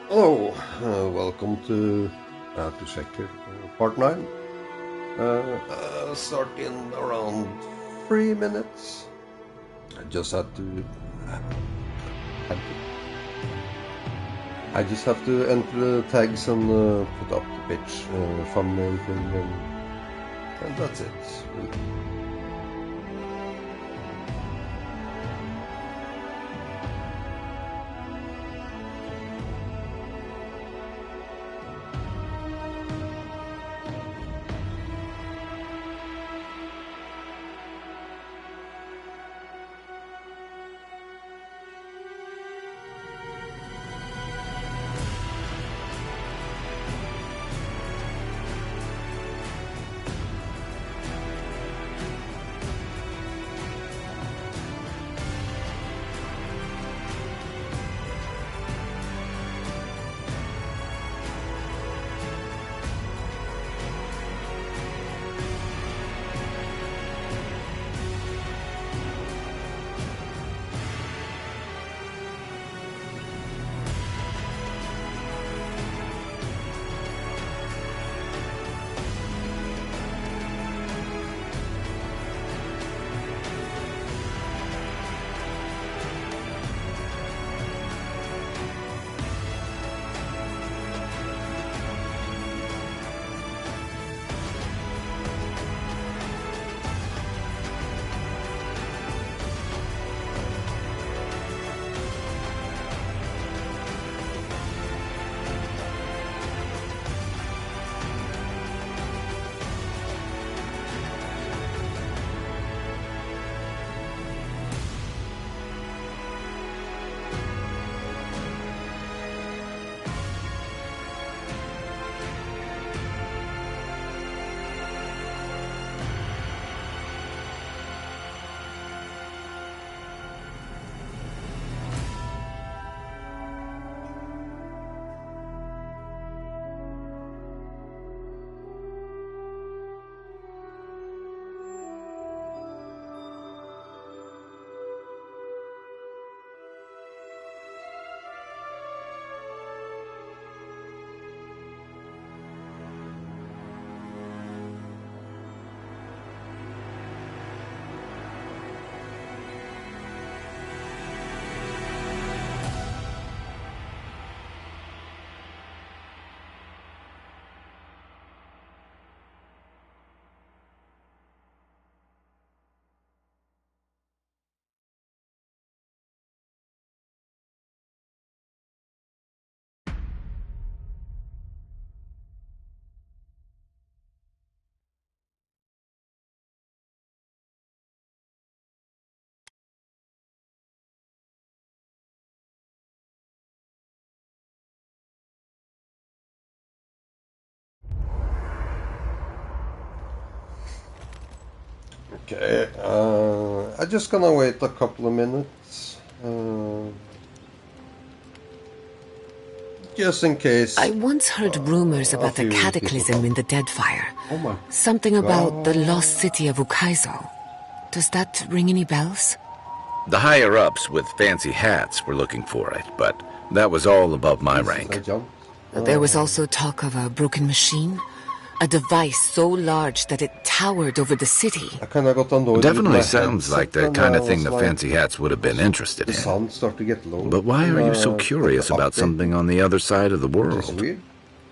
Hello, welcome to Checker Part 9. Start in around 3 minutes. I just have to enter the tags and put up the pitch thumbnail thing, and that's it. Okay, I'm just gonna wait a couple of minutes, just in case. I once heard rumors about the cataclysm in the Deadfire. Oh my Something about the lost city of Ukaizo. Does that ring any bells? The higher-ups with fancy hats were looking for it, but that was all above my rank. There was also talk of a broken machine. A device so large that it towered over the city. Definitely sounds like the kind of thing the fancy hats would have been interested in. But why are you so curious about something on the other side of the world?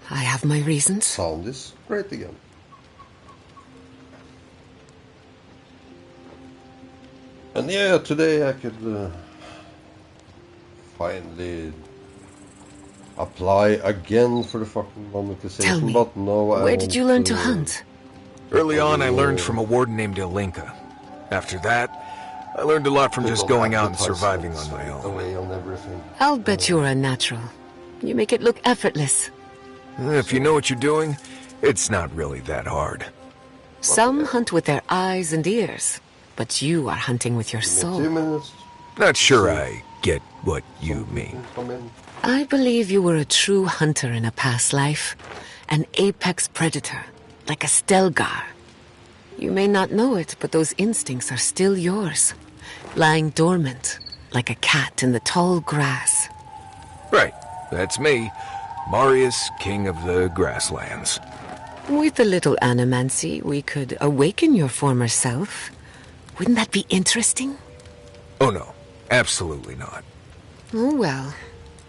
I have my reasons. Sound is great again. And yeah, today I could finally apply again for the fucking monetization. Tell me, but no, where did you learn to hunt? Early on, I learned from a warden named Ilinka. After that, I learned a lot from just going out and surviving on my own. I'll bet you're a natural. You make it look effortless. If you know what you're doing, it's not really that hard. Some hunt with their eyes and ears, but you are hunting with your soul. 2 minutes. Not sure I get what you mean. I believe you were a true hunter in a past life. An apex predator, like a Stelgar. You may not know it, but those instincts are still yours. Lying dormant, like a cat in the tall grass. Right. That's me, Marius, King of the Grasslands. With a little animancy, we could awaken your former self. Wouldn't that be interesting? Oh no, absolutely not. Oh well,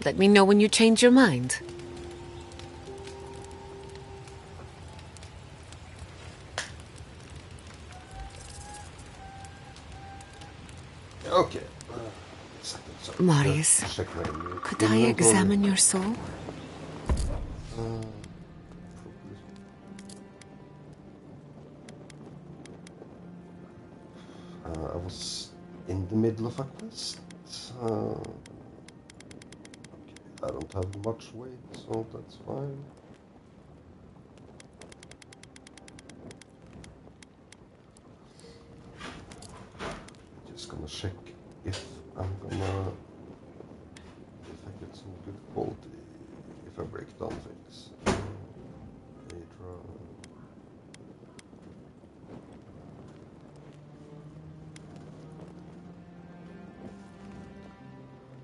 let me know when you change your mind. Okay. Marius, could I examine your soul? I was in the middle of a quest. Okay, I don't have much weight, so that's fine. Just gonna check if I'm gonna, if I get some good quality, if I break down things.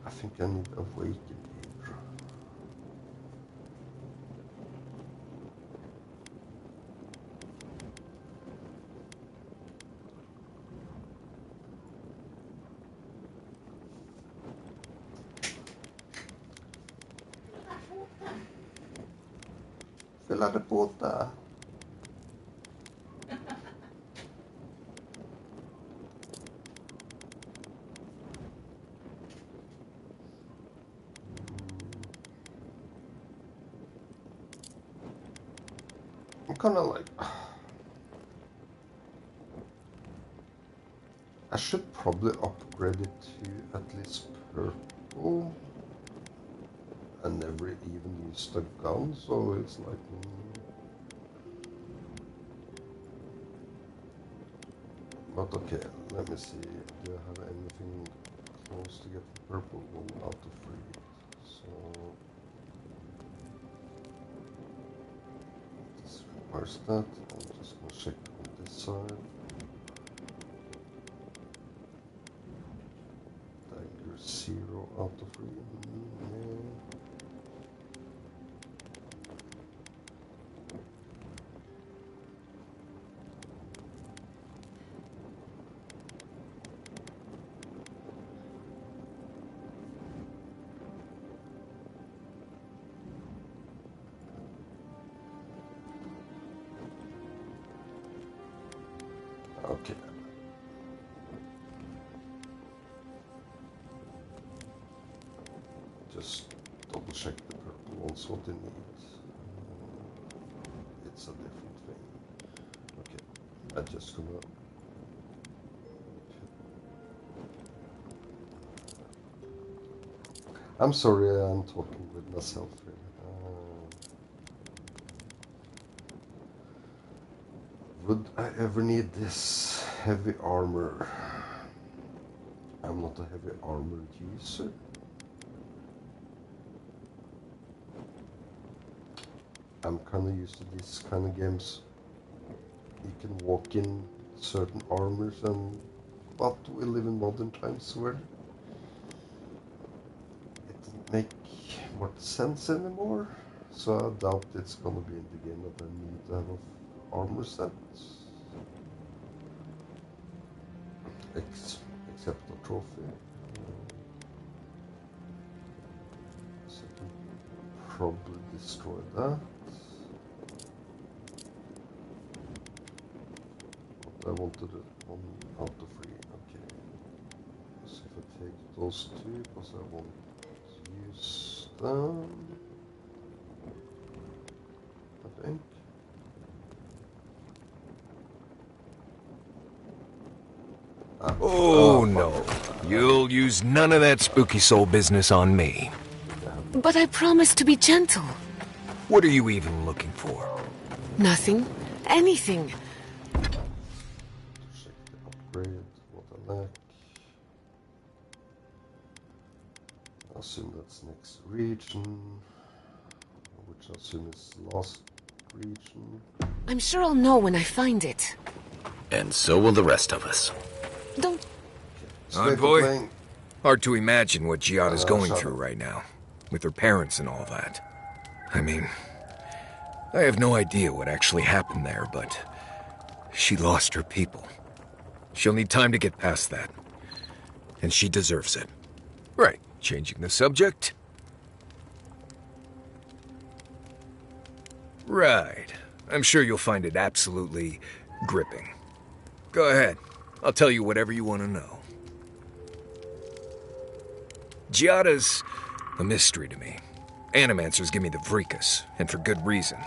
I think I need Awaken Hydra. Fylla det båda. I'm kind of like, I should probably upgrade it to at least purple. I never even used a gun, so it's like, but okay, let me see, do I have anything close to get the purple one out of free? So this requires that. I'm just gonna check on this side. Dagger 0 out of free. Okay. Just double check the purple ones, what they need. It's a different thing. Okay, I'm just gonna I'm sorry, I'm talking with myself really. Would I ever need this heavy armor? I'm not a heavy armor user. I'm kind of used to these kind of games. You can walk in certain armors, and but we live in modern times where it doesn't make much sense anymore. So I doubt it's gonna be in the game that I need to have an armor set. Except the trophy. So I can probably destroy that. But I wanted it one out of free. Okay. So if I take those two, because I want to use them, I think. Oh no, you'll use none of that spooky soul business on me. But I promised to be gentle. What are you even looking for? Nothing. Anything. Check the upgrade, what I lack. I assume that's next region, which I assume is last region. I'm sure I'll know when I find it. And so will the rest of us. Don't... Envoy? Hard to imagine what Giada's going through right now. with her parents and all that. I mean, I have no idea what actually happened there, but she lost her people. She'll need time to get past that. And she deserves it. Right, changing the subject. Right. I'm sure you'll find it absolutely gripping. Go ahead. I'll tell you whatever you want to know. Giada's a mystery to me. Animancers give me the vricus, and for good reason.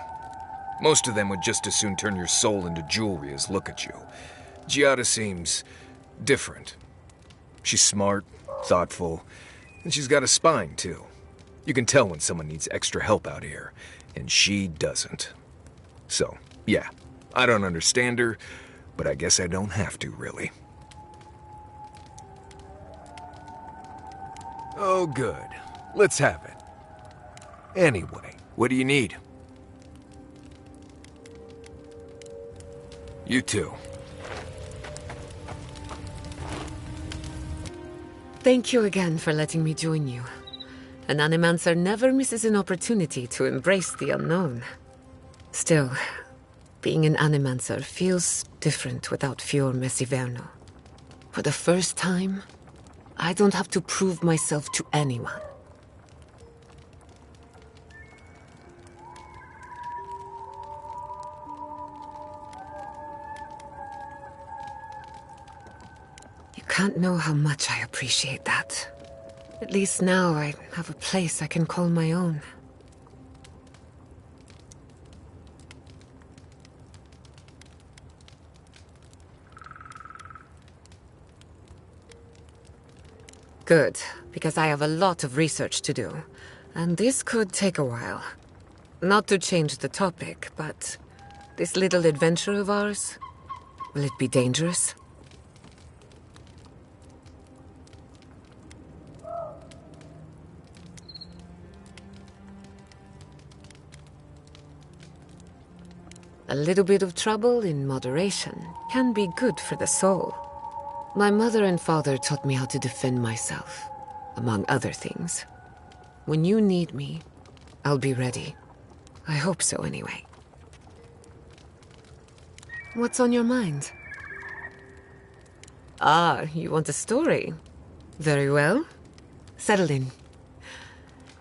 Most of them would just as soon turn your soul into jewelry as look at you. Giada seems different. She's smart, thoughtful, and she's got a spine, too. You can tell when someone needs extra help out here, and she doesn't. So, yeah, I don't understand her, but I guess I don't have to, really. Oh, good. Let's have it. Anyway, what do you need? You too. Thank you again for letting me join you. An animancer never misses an opportunity to embrace the unknown. Still, being an animancer feels different without Fior Messiverno. For the first time, I don't have to prove myself to anyone. You can't know how much I appreciate that. At least now I have a place I can call my own. Good, because I have a lot of research to do, and this could take a while. Not to change the topic, but this little adventure of ours, will it be dangerous? A little bit of trouble in moderation can be good for the soul. My mother and father taught me how to defend myself, among other things. When you need me, I'll be ready. I hope so, anyway. What's on your mind? Ah, you want a story? Very well. Settle in.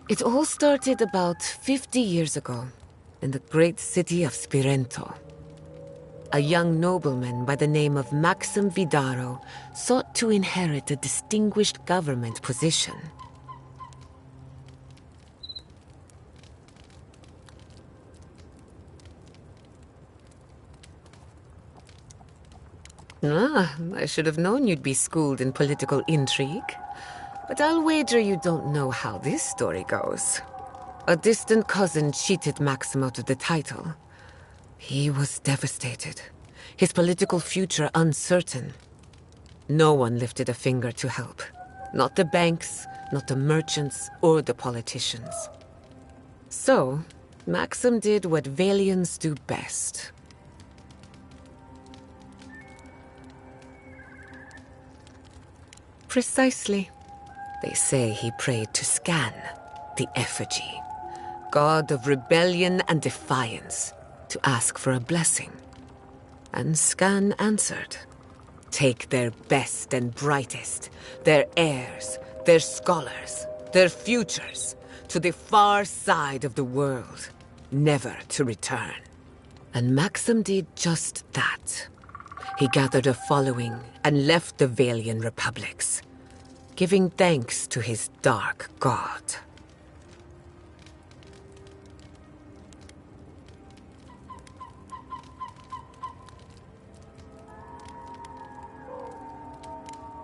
It all started about 50 years ago, in the great city of Spirento. A young nobleman by the name of Maxim Vidaro sought to inherit a distinguished government position. Ah, I should have known you'd be schooled in political intrigue. But I'll wager you don't know how this story goes. A distant cousin cheated Maxim out of the title. He was devastated, his political future uncertain. No one lifted a finger to help. Not the banks, not the merchants, or the politicians. So, Maxim did what Valians do best. Precisely. They say he prayed to Scan, the effigy, god of rebellion and defiance, to ask for a blessing. And Scan answered. Take their best and brightest, their heirs, their scholars, their futures, to the far side of the world, never to return. And Maxim did just that. He gathered a following and left the Valian republics, giving thanks to his dark god.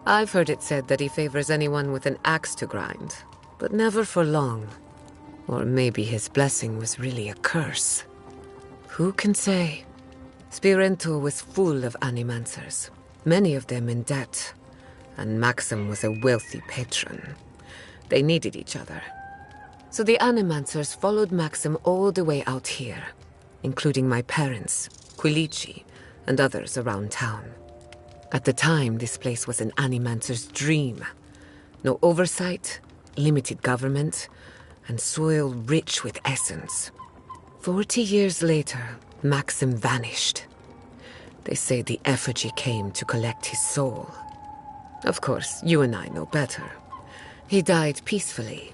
I've heard it said that he favors anyone with an axe to grind, but never for long. Or maybe his blessing was really a curse. Who can say? Spirento was full of animancers, many of them in debt, and Maxim was a wealthy patron. They needed each other. So the animancers followed Maxim all the way out here, including my parents, Quilici, and others around town. At the time, this place was an animancer's dream. No oversight, limited government, and soil rich with essence. 40 years later, Maxim vanished. They say the effigy came to collect his soul. Of course, you and I know better. He died peacefully,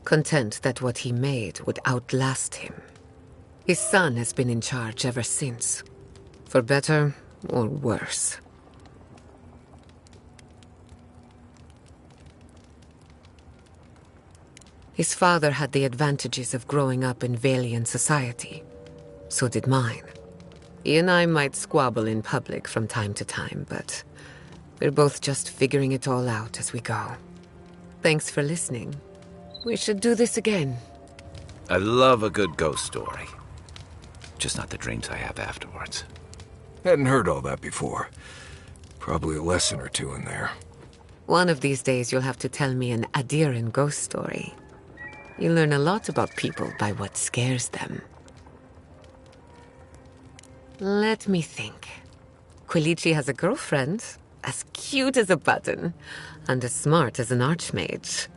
content that what he made would outlast him. His son has been in charge ever since, for better or worse. His father had the advantages of growing up in Valian society. So did mine. He and I might squabble in public from time to time, but we're both just figuring it all out as we go. Thanks for listening. We should do this again. I love a good ghost story. Just not the dreams I have afterwards. Hadn't heard all that before. Probably a lesson or two in there. One of these days you'll have to tell me an Adiran ghost story. You learn a lot about people by what scares them. Let me think. Quilici has a girlfriend, as cute as a button, and as smart as an archmage.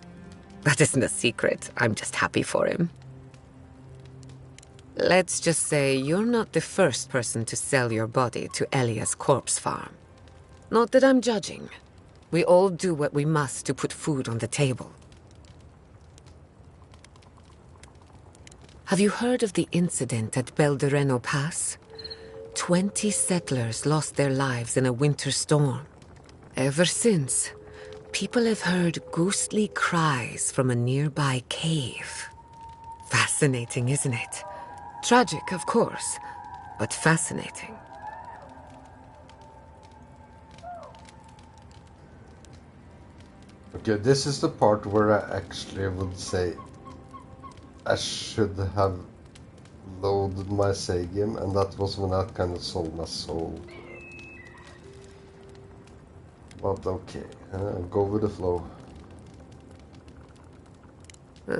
That isn't a secret, I'm just happy for him. Let's just say you're not the first person to sell your body to Elia's corpse farm. Not that I'm judging. We all do what we must to put food on the table. Have you heard of the incident at Beldereno Pass? 20 settlers lost their lives in a winter storm. Ever since, people have heard ghostly cries from a nearby cave. Fascinating, isn't it? Tragic, of course, but fascinating. Okay, this is the part where I actually would say I should have loaded my save game, and that was when I kind of sold my soul. But okay, go with the flow.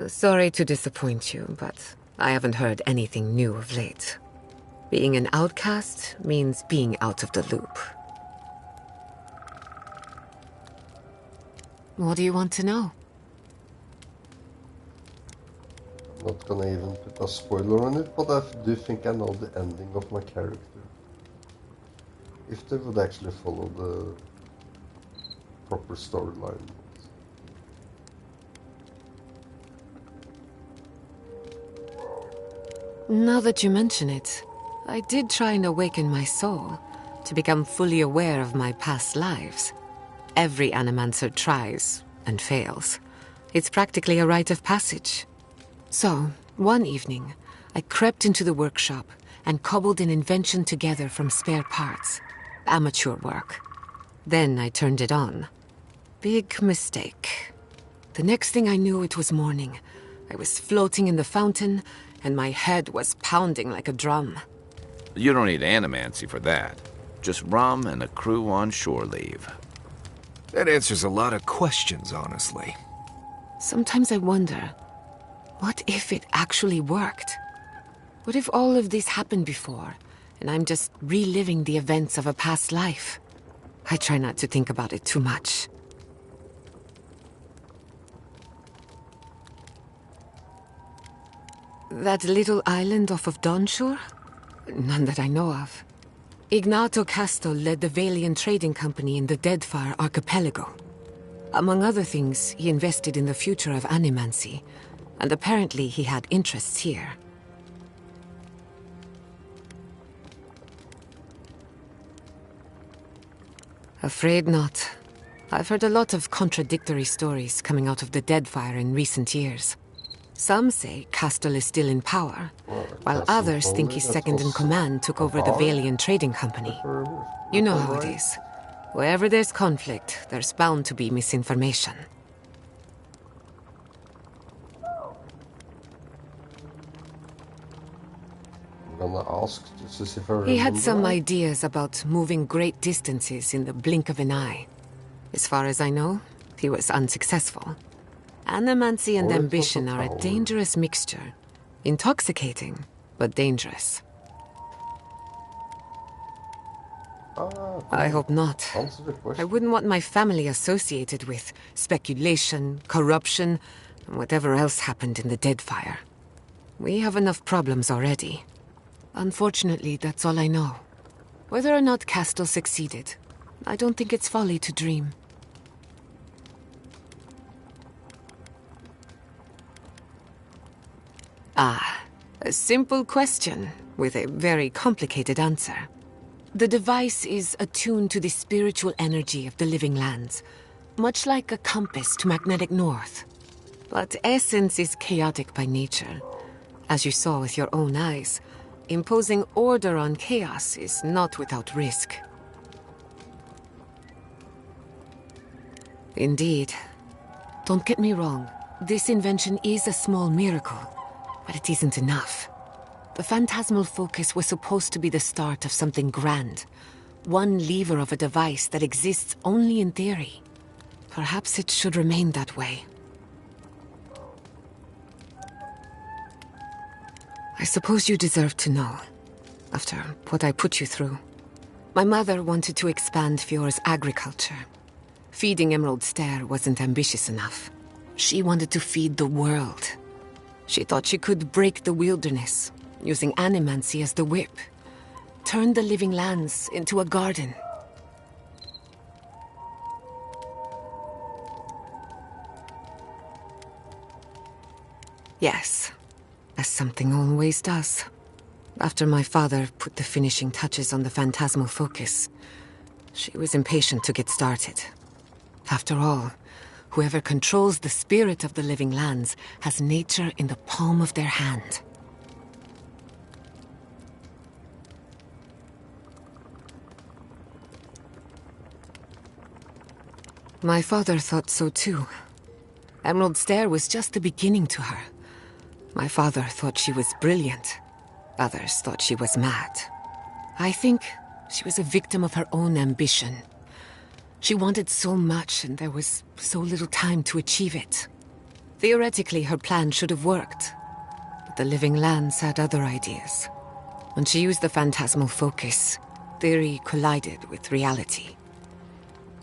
Sorry to disappoint you, but I haven't heard anything new of late. Being an outcast means being out of the loop. What do you want to know? I'm not gonna even put a spoiler on it, but I do think I know the ending of my character. If they would actually follow the proper storyline. Now that you mention it, I did try and awaken my soul to become fully aware of my past lives. Every animancer tries and fails. It's practically a rite of passage. So, one evening, I crept into the workshop and cobbled an invention together from spare parts. Amateur work. Then I turned it on. Big mistake. The next thing I knew, it was morning. I was floating in the fountain, and my head was pounding like a drum. You don't need animancy for that. Just rum and a crew on shore leave. That answers a lot of questions, honestly. Sometimes I wonder, what if it actually worked? What if all of this happened before, and I'm just reliving the events of a past life? I try not to think about it too much. That little island off of Dawnshore? None that I know of. Ignato Casto led the Valian trading company in the Deadfire archipelago. Among other things, he invested in the future of animancy, and apparently he had interests here. Afraid not. I've heard a lot of contradictory stories coming out of the Deadfire in recent years. Some say Castle is still in power, while others think his second-in-command took over the Valian trading company. You know how it is. Wherever there's conflict, there's bound to be misinformation. I'm gonna ask just to see if I remember. He had some ideas about moving great distances in the blink of an eye. As far as I know, he was unsuccessful. Animancy and ambition are a dangerous mixture. Intoxicating, but dangerous. Cool. I hope not. Answer the question. I wouldn't want my family associated with speculation, corruption, and whatever else happened in the Deadfire. We have enough problems already. Unfortunately, that's all I know. Whether or not Castle succeeded, I don't think it's folly to dream. Ah, a simple question with a very complicated answer. The device is attuned to the spiritual energy of the living lands, much like a compass to magnetic north. But essence is chaotic by nature. As you saw with your own eyes, imposing order on chaos is not without risk. Indeed. Don't get me wrong, this invention is a small miracle, but it isn't enough. The phantasmal focus was supposed to be the start of something grand. One lever of a device that exists only in theory. Perhaps it should remain that way. I suppose you deserve to know, after what I put you through. My mother wanted to expand Fjord's agriculture. Feeding Emerald Stair wasn't ambitious enough. She wanted to feed the world. She thought she could break the wilderness, using animancy as the whip. Turn the living lands into a garden. Yes, as something always does. After my father put the finishing touches on the phantasmal focus, she was impatient to get started. After all, whoever controls the spirit of the living lands has nature in the palm of their hand. My father thought so too. Emerald Stair was just the beginning to her. My father thought she was brilliant. Others thought she was mad. I think she was a victim of her own ambition. She wanted so much, and there was so little time to achieve it. Theoretically, her plan should have worked. But the living lands had other ideas. When she used the phantasmal focus, theory collided with reality.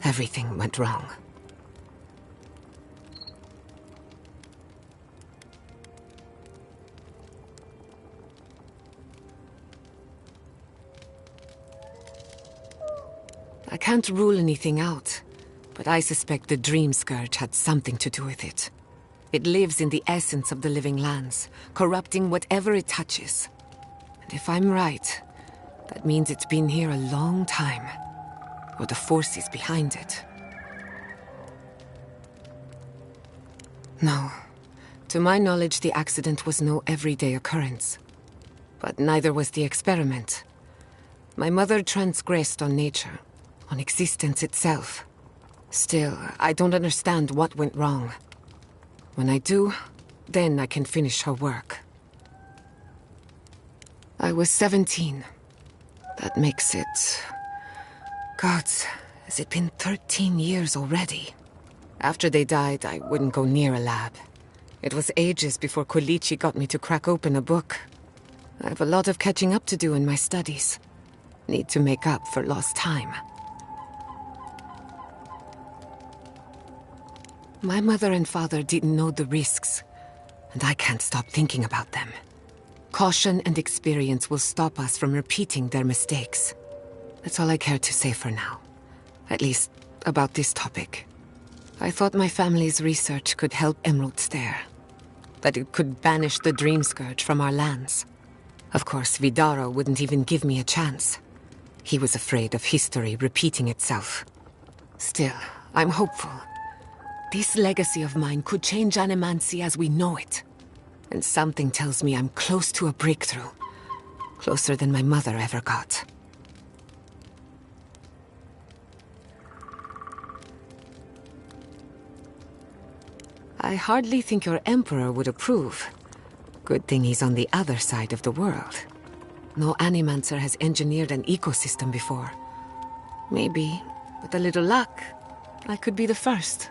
Everything went wrong. I can't rule anything out, but I suspect the Dream Scourge had something to do with it. It lives in the essence of the living lands, corrupting whatever it touches. And if I'm right, that means it's been here a long time, or the forces behind it. No. To my knowledge, the accident was no everyday occurrence. But neither was the experiment. My mother transgressed on nature, on existence itself. Still, I don't understand what went wrong. When I do, then I can finish her work. I was 17. That makes it... Gods, has it been 13 years already? After they died, I wouldn't go near a lab. It was ages before Quilici got me to crack open a book. I have a lot of catching up to do in my studies. Need to make up for lost time. My mother and father didn't know the risks, and I can't stop thinking about them. Caution and experience will stop us from repeating their mistakes. That's all I care to say for now. At least, about this topic. I thought my family's research could help Emerald Stair. That it could banish the Dream Scourge from our lands. Of course, Vidaro wouldn't even give me a chance. He was afraid of history repeating itself. Still, I'm hopeful. This legacy of mine could change Animancy as we know it. And something tells me I'm close to a breakthrough. Closer than my mother ever got. I hardly think your Emperor would approve. Good thing he's on the other side of the world. No Animancer has engineered an ecosystem before. Maybe, with a little luck, I could be the first.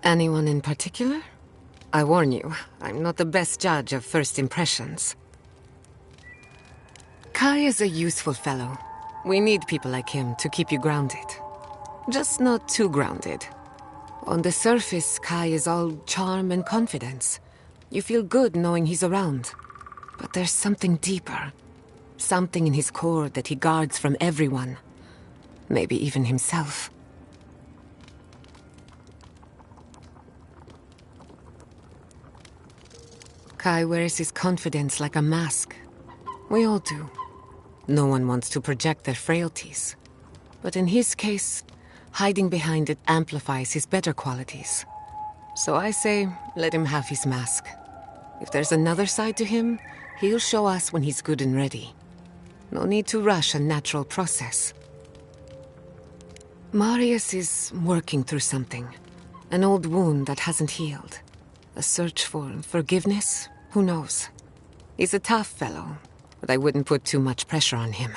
Anyone in particular? I warn you, I'm not the best judge of first impressions. Kai is a useful fellow. We need people like him to keep you grounded. Just not too grounded. On the surface, Kai is all charm and confidence. You feel good knowing he's around. But there's something deeper. Something in his core that he guards from everyone. Maybe even himself. Kai wears his confidence like a mask. We all do. No one wants to project their frailties. But in his case, hiding behind it amplifies his better qualities. So I say, let him have his mask. If there's another side to him, he'll show us when he's good and ready. No need to rush a natural process. Marius is working through something. An old wound that hasn't healed. A search for forgiveness? Who knows? He's a tough fellow, but I wouldn't put too much pressure on him.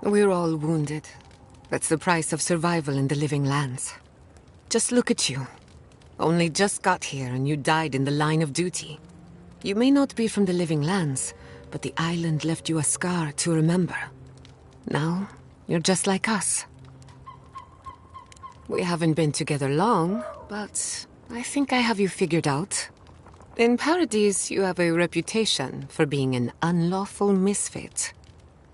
We're all wounded. That's the price of survival in the living lands. Just look at you. Only just got here and you died in the line of duty. You may not be from the living lands, but the island left you a scar to remember. Now, you're just like us. We haven't been together long, but I think I have you figured out. In Paradise, you have a reputation for being an unlawful misfit.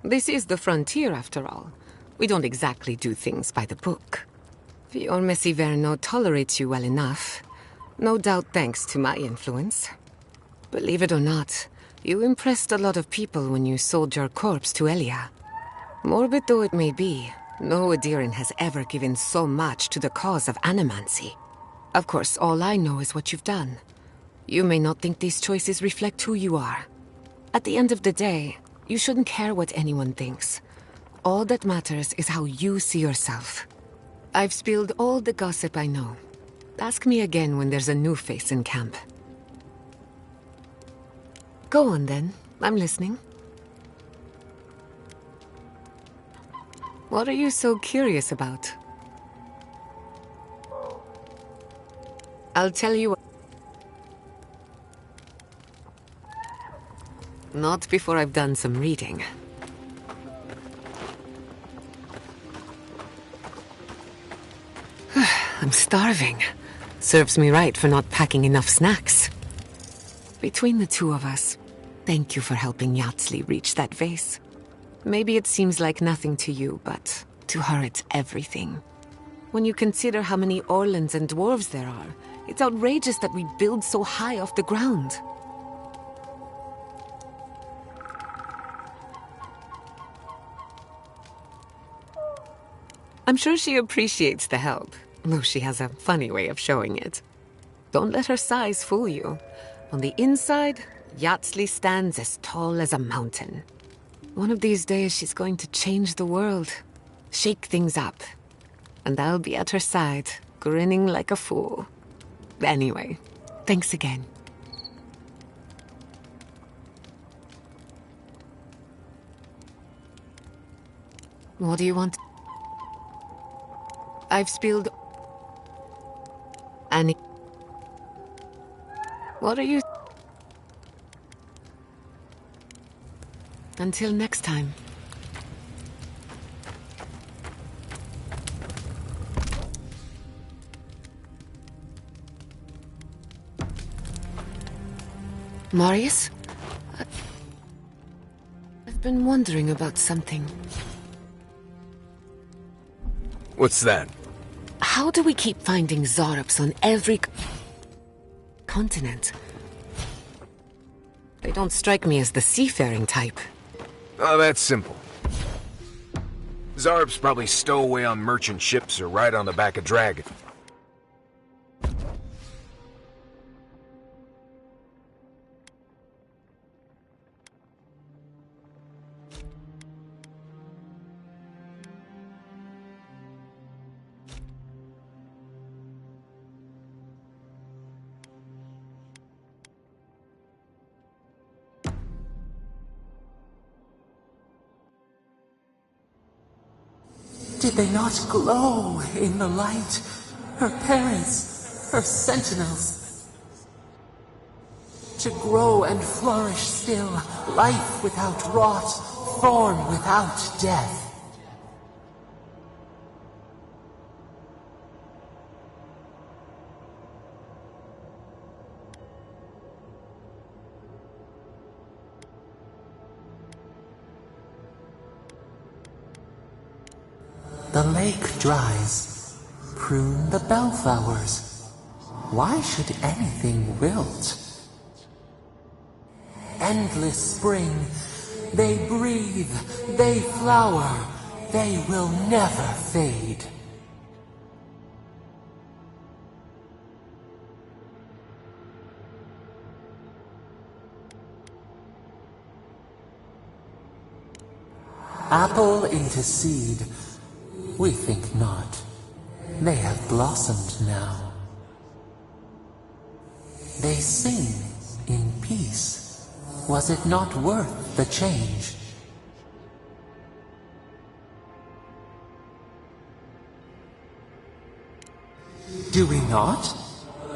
This is the frontier, after all. We don't exactly do things by the book. Fior Messiverno tolerates you well enough. No doubt thanks to my influence. Believe it or not, you impressed a lot of people when you sold your corpse to Elia. Morbid though it may be, no Adiran has ever given so much to the cause of animancy. Of course, all I know is what you've done. You may not think these choices reflect who you are. At the end of the day, you shouldn't care what anyone thinks. All that matters is how you see yourself. I've spilled all the gossip I know. Ask me again when there's a new face in camp. Go on then. I'm listening. What are you so curious about? I'll tell you. Not before I've done some reading. I'm starving. Serves me right for not packing enough snacks. Between the two of us, thank you for helping Yatsli reach that vase. Maybe it seems like nothing to you, but to her it's everything. When you consider how many Orlans and dwarves there are, it's outrageous that we build so high off the ground. I'm sure she appreciates the help, though she has a funny way of showing it. Don't let her size fool you. On the inside, Yatsli stands as tall as a mountain. One of these days she's going to change the world, shake things up. And I'll be at her side, grinning like a fool. Anyway, thanks again. What do you want? I've spilled... Annie... What are you... Until next time. Marius? I've been wondering about something. What's that? How do we keep finding Zarops on every continent? They don't strike me as the seafaring type. Oh, that's simple. Zarops probably stow away on merchant ships or ride on the back of dragons. Did they not glow in the light? Her parents, her sentinels. To grow and flourish still, life without rot, form without death. The lake dries. Prune the bellflowers. Why should anything wilt? Endless spring. They breathe. They flower. They will never fade. Apple into seed. We think not. They have blossomed now. They sing in peace. Was it not worth the change? Do we not?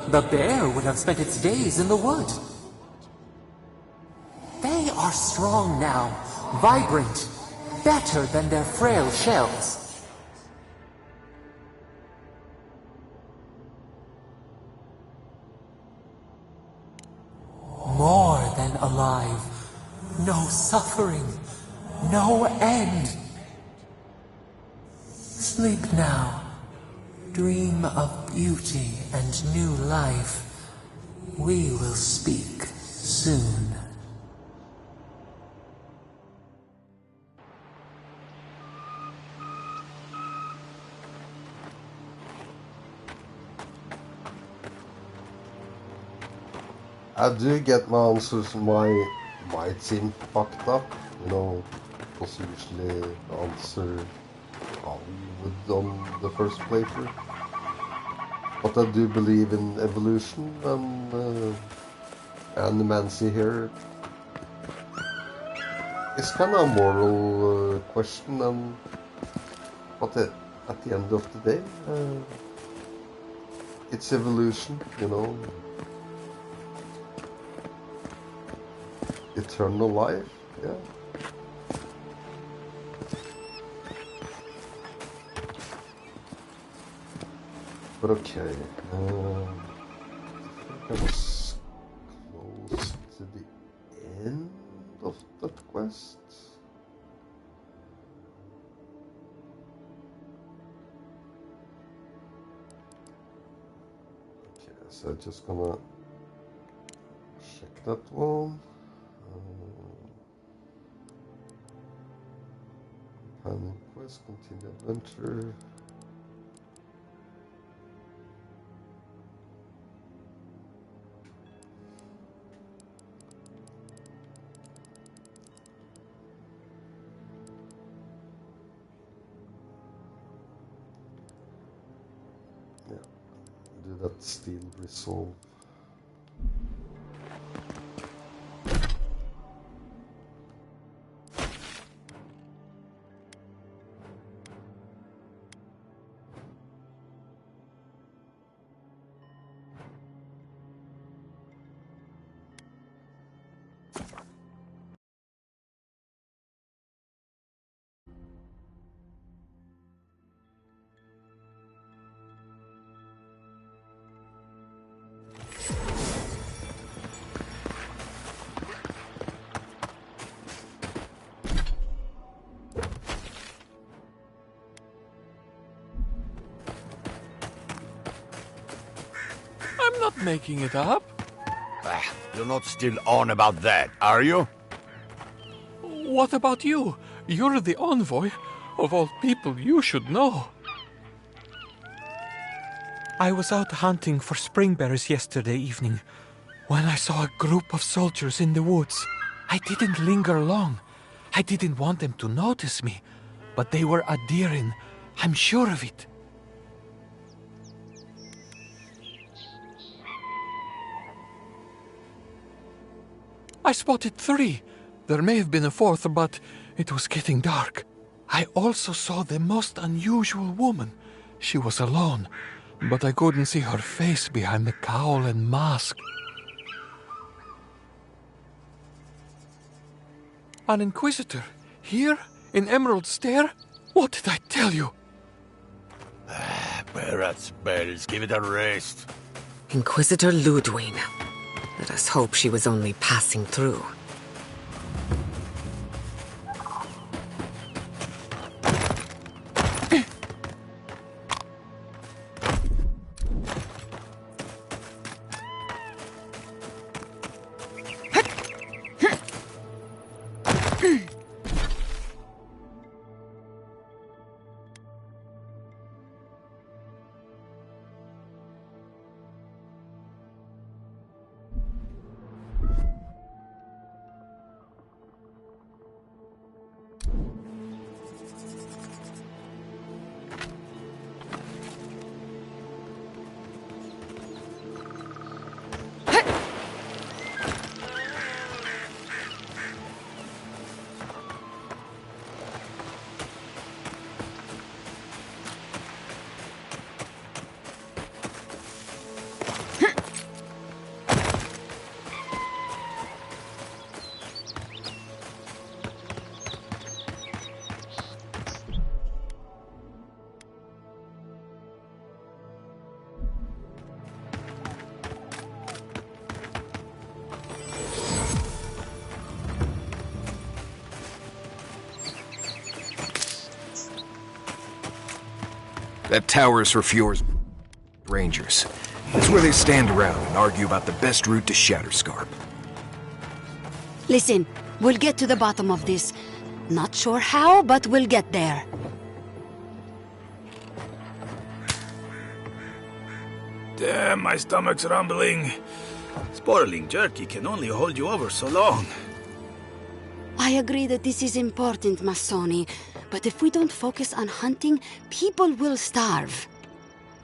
The bear would have spent its days in the wood. They are strong now, vibrant, better than their frail shells. More than alive. No suffering. No end. Sleep now. Dream of beauty and new life. We will speak soon. I do get my answers might seem fucked up, you know, because usually the answer how you would on the first playthrough. But I do believe in evolution and animancy here. It's kind of a moral question, but at the end of the day, it's evolution, you know. Eternal life, yeah. But okay, I think I was close to the end of that quest. Okay, so I'm just gonna check that one. Companion quest, continue adventure. Yeah, do that steel resolve. I'm not making it up. You're not still on about that, are you? What about you? You're the envoy. Of all people, you should know. I was out hunting for springberries yesterday evening when I saw a group of soldiers in the woods. I didn't linger long. I didn't want them to notice me, but they were adhering. I'm sure of it. I spotted 3. There may have been a 4th, but it was getting dark. I also saw the most unusual woman. She was alone, but I couldn't see her face behind the cowl and mask. An Inquisitor? Here? In Emerald Stair? What did I tell you? Barrat spells, give it a rest. Inquisitor Ludwine. Let us hope she was only passing through. That tower's for Fjord's Rangers. It's where they stand around and argue about the best route to Shatterscarp. Listen, we'll get to the bottom of this. Not sure how, but we'll get there. Damn, my stomach's rumbling. Spoiling jerky can only hold you over so long. I agree that this is important, Massoni. But if we don't focus on hunting, people will starve.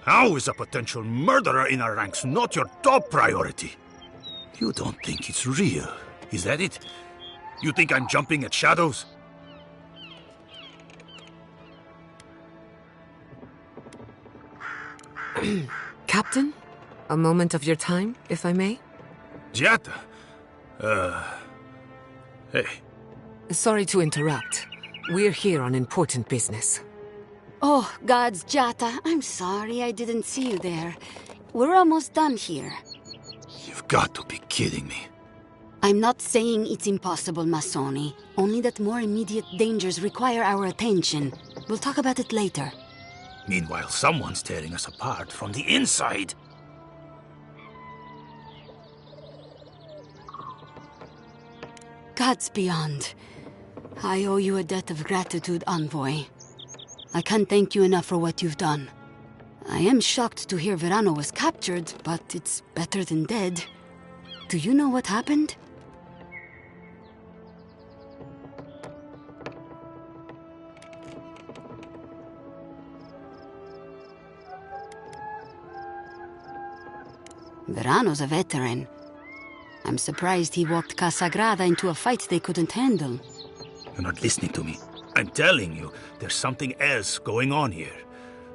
How is a potential murderer in our ranks not your top priority? You don't think it's real, is that it? You think I'm jumping at shadows? Captain, a moment of your time, if I may? Giata? Hey. Sorry to interrupt. We're here on important business. Oh, God's Jata, I'm sorry I didn't see you there. We're almost done here. You've got to be kidding me. I'm not saying it's impossible, Massoni. Only that more immediate dangers require our attention. We'll talk about it later. Meanwhile, someone's tearing us apart from the inside. Gods beyond. I owe you a debt of gratitude, Envoy. I can't thank you enough for what you've done. I am shocked to hear Verano was captured, but it's better than dead. Do you know what happened? Verano's a veteran. I'm surprised he walked Casagrada into a fight they couldn't handle. You're not listening to me. I'm telling you, there's something else going on here.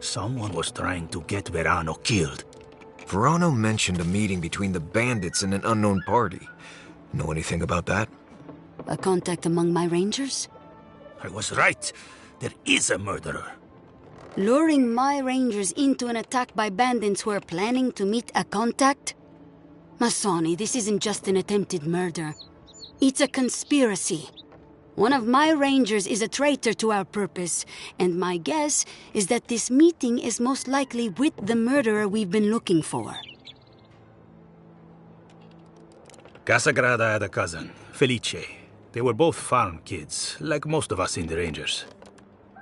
Someone was trying to get Verano killed. Verano mentioned a meeting between the bandits and an unknown party. Know anything about that? A contact among my rangers? I was right. There is a murderer. Luring my rangers into an attack by bandits who are planning to meet a contact? Massoni, this isn't just an attempted murder. It's a conspiracy. One of my rangers is a traitor to our purpose, and my guess is that this meeting is most likely with the murderer we've been looking for. Casagrada had a cousin, Felice. They were both farm kids, like most of us in the Rangers.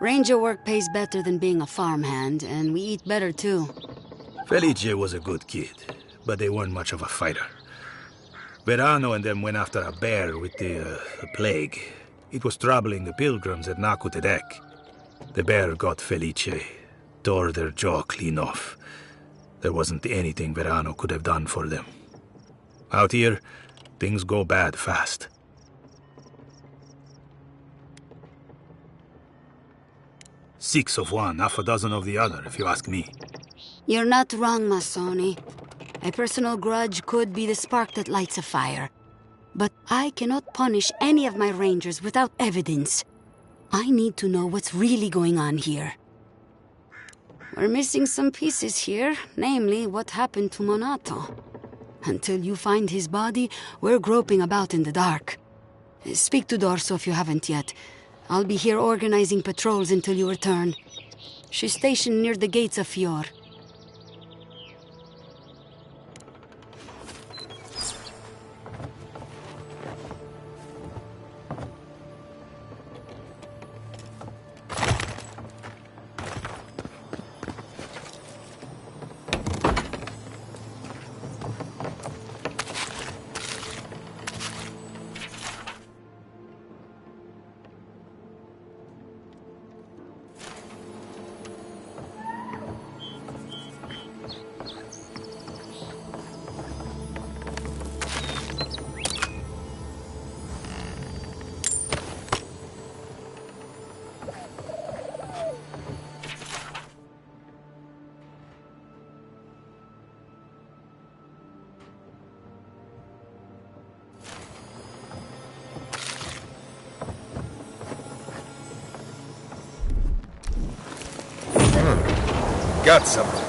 Ranger work pays better than being a farmhand, and we eat better too. Felice was a good kid, but they weren't much of a fighter. Verano and them went after a bear with the plague. It was troubling the pilgrims at Nakutedek. The bear got Felice, tore their jaw clean off. There wasn't anything Verano could have done for them. Out here, things go bad fast. Six of one, half a dozen of the other, if you ask me. You're not wrong, Massoni. A personal grudge could be the spark that lights a fire. But I cannot punish any of my rangers without evidence. I need to know what's really going on here. We're missing some pieces here, namely what happened to Monato. Until you find his body, we're groping about in the dark. Speak to Dorso if you haven't yet. I'll be here organizing patrols until you return. She's stationed near the gates of Fior. Got something.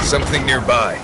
Something nearby.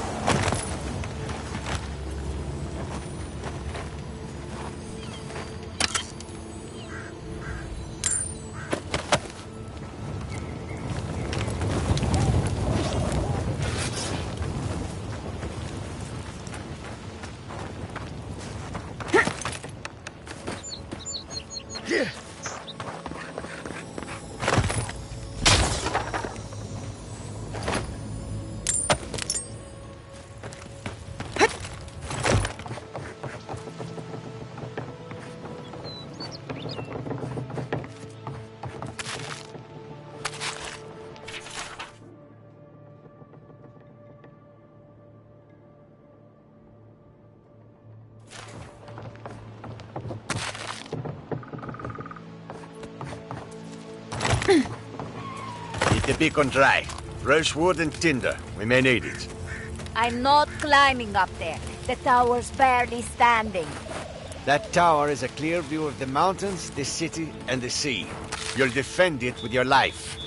Keep the beacon dry. Fresh wood and tinder. We may need it. I'm not climbing up there. The tower's barely standing. That tower is a clear view of the mountains, the city, and the sea. You'll defend it with your life.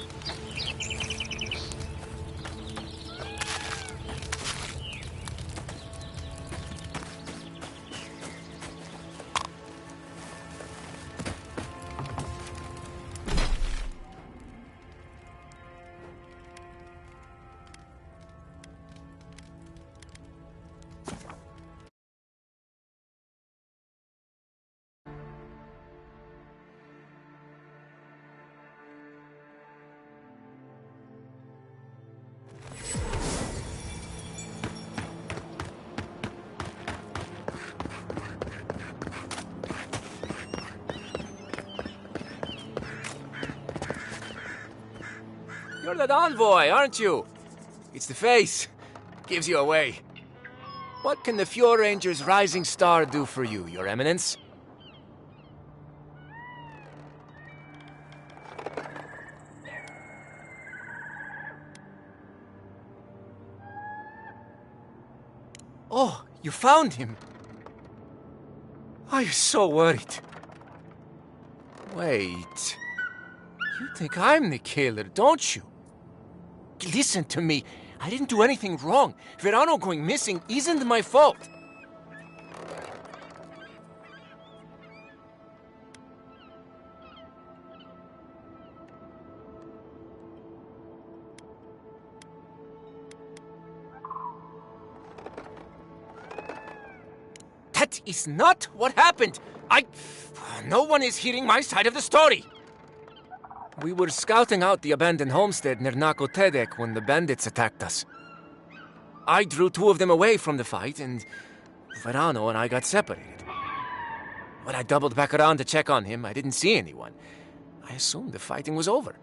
You're that envoy, aren't you? It's the face. Gives you away. What can the Fjord Ranger's Rising Star do for you, Your Eminence? Oh, you found him. I'm so worried. Wait. You think I'm the killer, don't you? Listen to me. I didn't do anything wrong. Verano going missing isn't my fault. That is not what happened. No one is hearing my side of the story. We were scouting out the abandoned homestead near Nakotedek when the bandits attacked us. I drew two of them away from the fight, and Verano and I got separated. When I doubled back around to check on him, I didn't see anyone. I assumed the fighting was over.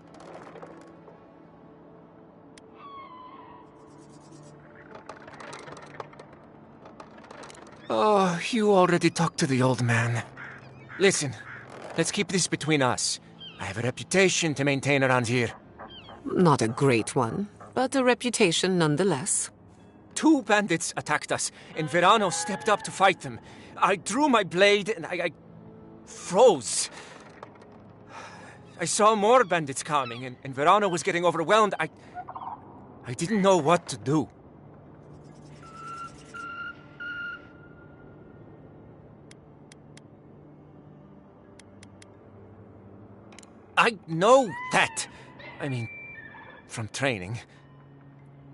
Oh, you already talked to the old man. Listen, let's keep this between us. I have a reputation to maintain around here. Not a great one, but a reputation nonetheless. 2 bandits attacked us, and Verano stepped up to fight them. I drew my blade, and I froze. I saw more bandits coming, and Verano was getting overwhelmed. I didn't know what to do. I know that. I mean, from training.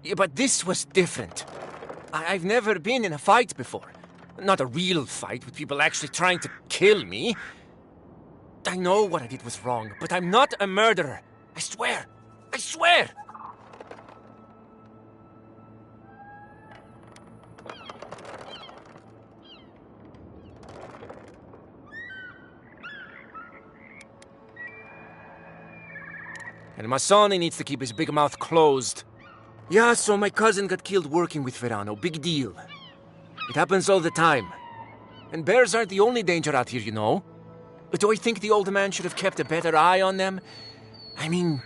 Yeah, but this was different. I've never been in a fight before. Not a real fight with people actually trying to kill me. I know what I did was wrong, but I'm not a murderer. I swear. I swear! And Masoni needs to keep his big mouth closed. Yeah, so my cousin got killed working with Verano. Big deal. It happens all the time. And bears aren't the only danger out here, you know. But do I think the old man should have kept a better eye on them? I mean,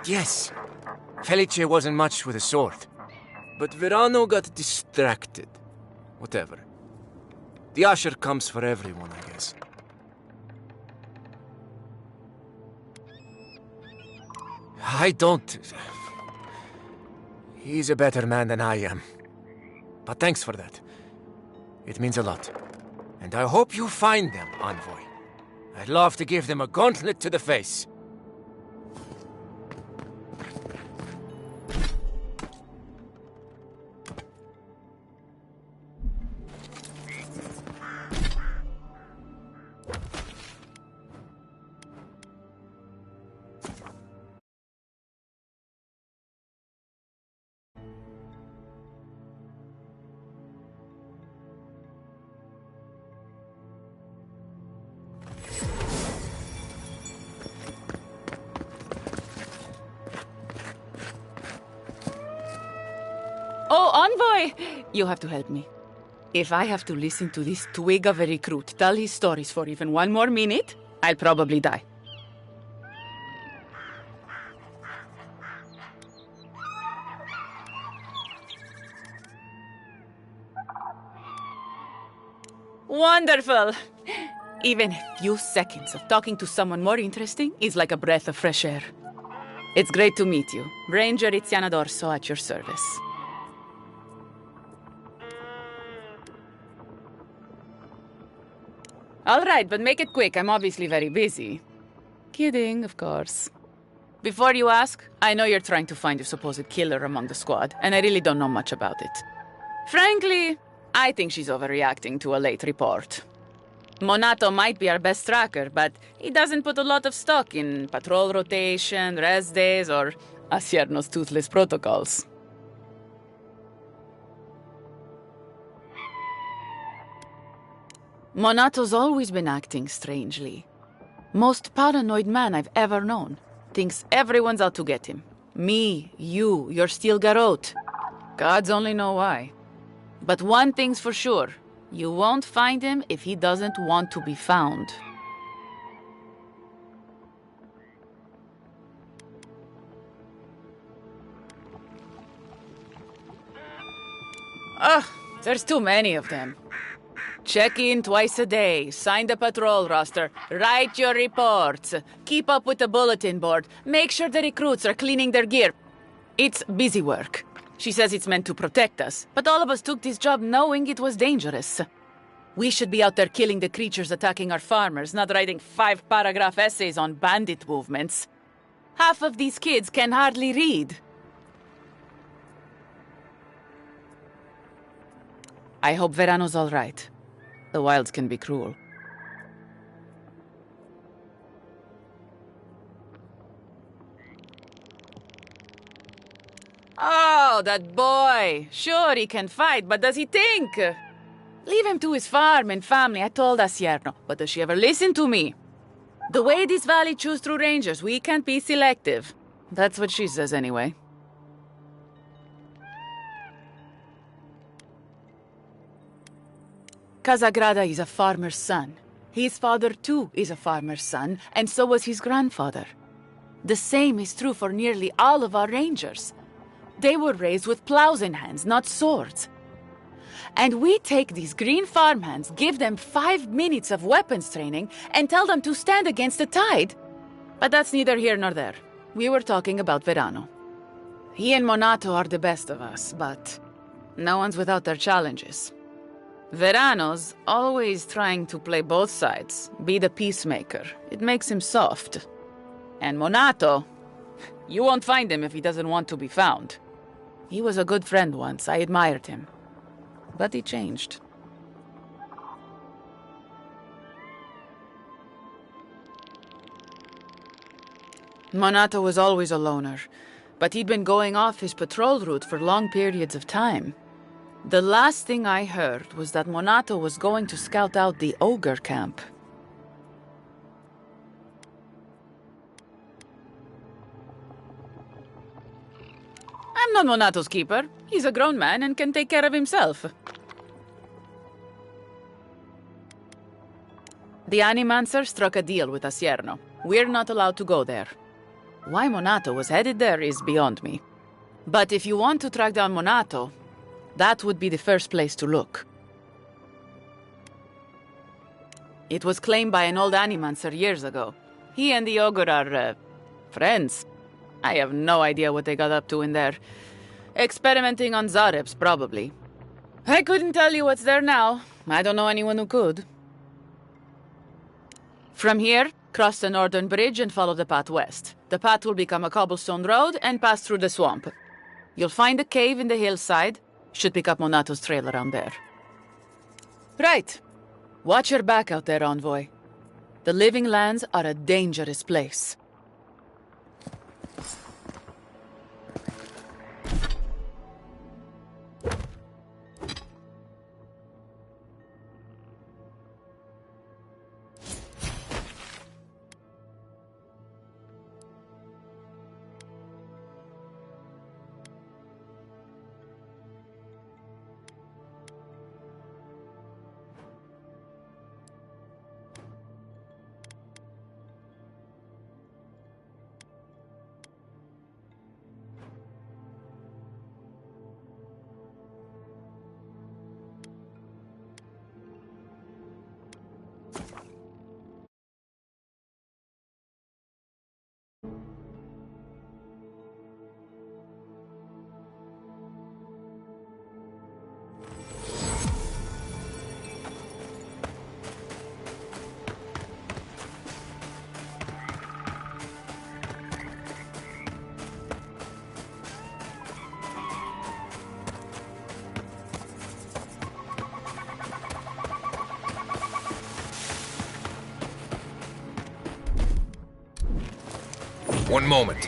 yes. Felice wasn't much with a sword. But Verano got distracted. Whatever. The usher comes for everyone, I guess. I don't... He's a better man than I am. But thanks for that. It means a lot. And I hope you find them, Envoy. I'd love to give them a gauntlet to the face. Oh, Envoy! You have to help me. If I have to listen to this twig of a recruit tell his stories for even one more minute, I'll probably die. Wonderful! Even a few seconds of talking to someone more interesting is like a breath of fresh air. It's great to meet you. Ranger Tiziana D'Orso at your service. All right, but make it quick. I'm obviously very busy. Kidding, of course. Before you ask, I know you're trying to find your supposed killer among the squad, and I really don't know much about it. Frankly, I think she's overreacting to a late report. Monato might be our best tracker, but he doesn't put a lot of stock in patrol rotation, rest days, or Asierno's toothless protocols. Monato's always been acting strangely. Most paranoid man I've ever known. Thinks everyone's out to get him. Me, you, your steel garrote. Gods only know why. But one thing's for sure. You won't find him if he doesn't want to be found. Ugh, there's too many of them. Check in twice a day, sign the patrol roster, write your reports, keep up with the bulletin board, make sure the recruits are cleaning their gear. It's busy work. She says it's meant to protect us, but all of us took this job knowing it was dangerous. We should be out there killing the creatures attacking our farmers, not writing 5-paragraph essays on bandit movements. Half of these kids can hardly read. I hope Verano's all right. The wilds can be cruel. Oh, that boy! Sure, he can fight, but does he think? Leave him to his farm and family, I told Asierno. But does she ever listen to me? The way this valley chews through rangers, we can't be selective. That's what she says anyway. Casagrada is a farmer's son. His father, too, is a farmer's son, and so was his grandfather. The same is true for nearly all of our rangers. They were raised with plows in hands, not swords. And we take these green farmhands, give them 5 minutes of weapons training, and tell them to stand against the tide? But that's neither here nor there. We were talking about Verano. He and Monato are the best of us, but no one's without their challenges. Verano's always trying to play both sides, be the peacemaker. It makes him soft. And Monato, you won't find him if he doesn't want to be found. He was a good friend once, I admired him. But he changed. Monato was always a loner, but he'd been going off his patrol route for long periods of time. The last thing I heard was that Monato was going to scout out the ogre camp. I'm not Monato's keeper. He's a grown man and can take care of himself. The Animancer struck a deal with Asierno. We're not allowed to go there. Why Monato was headed there is beyond me. But if you want to track down Monato, that would be the first place to look. It was claimed by an old Animancer years ago. He and the ogre are, friends. I have no idea what they got up to in there. Experimenting on Zarebs, probably. I couldn't tell you what's there now. I don't know anyone who could. From here, cross the northern bridge and follow the path west. The path will become a cobblestone road and pass through the swamp. You'll find a cave in the hillside. Should pick up Monato's trail around there. Right. Watch your back out there, envoy. The Living Lands are a dangerous place. One moment.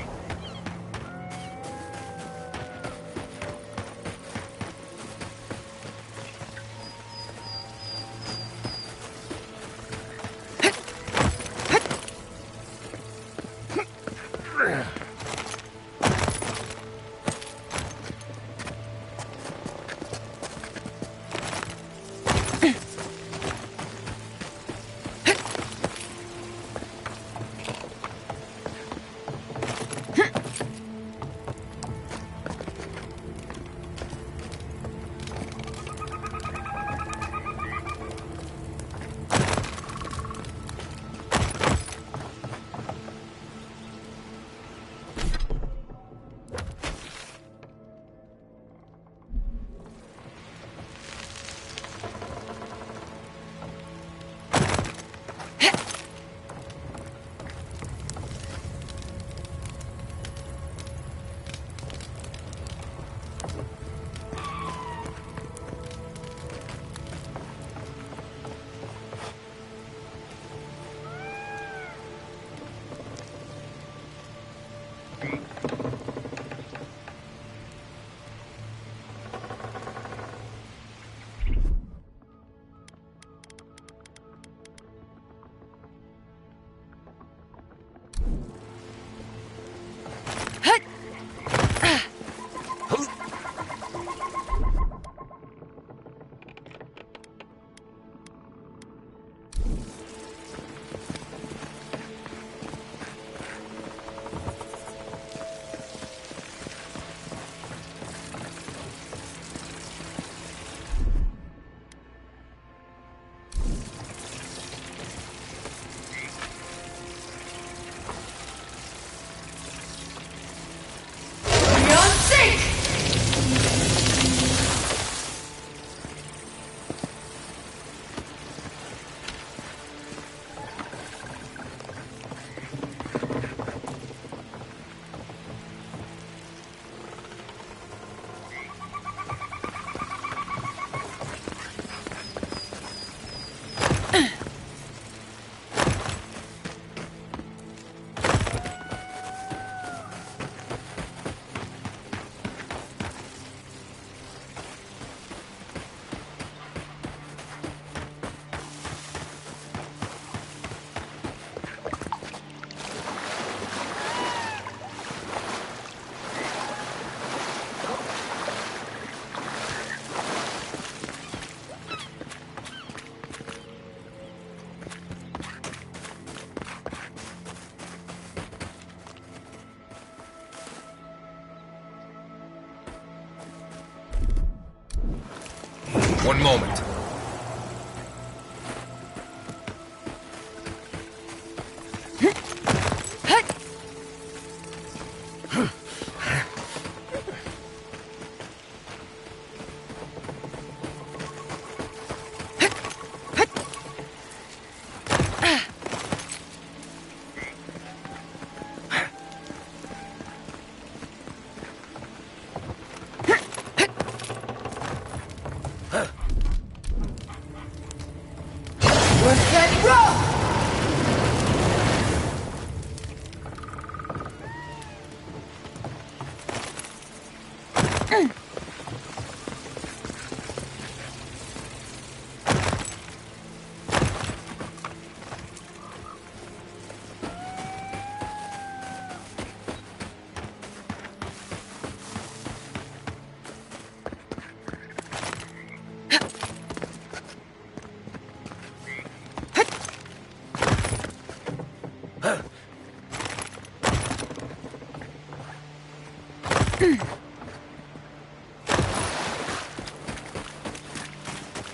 One moment.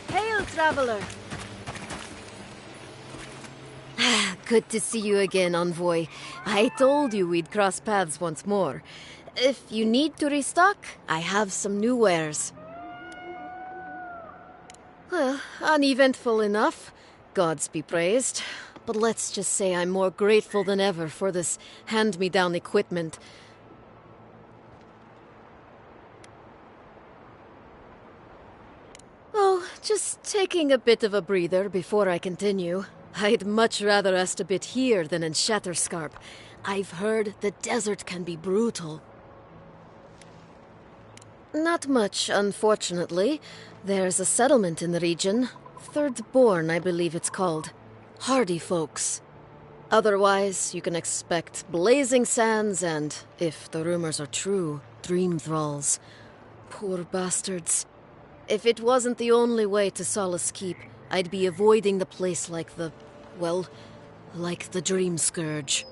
Hail, traveler! Good to see you again, Envoy. I told you we'd cross paths once more. If you need to restock, I have some new wares. Well, uneventful enough. Gods be praised. But let's just say I'm more grateful than ever for this hand-me-down equipment. Oh, just taking a bit of a breather before I continue. I'd much rather rest a bit here than in Shatterscarp. I've heard the desert can be brutal. Not much, unfortunately. There's a settlement in the region. Third Born, I believe it's called. Hardy folks. Otherwise, you can expect blazing sands and, if the rumors are true, dream thralls. Poor bastards. If it wasn't the only way to Solace Keep, I'd be avoiding the place like the... well, like the Dream Scourge.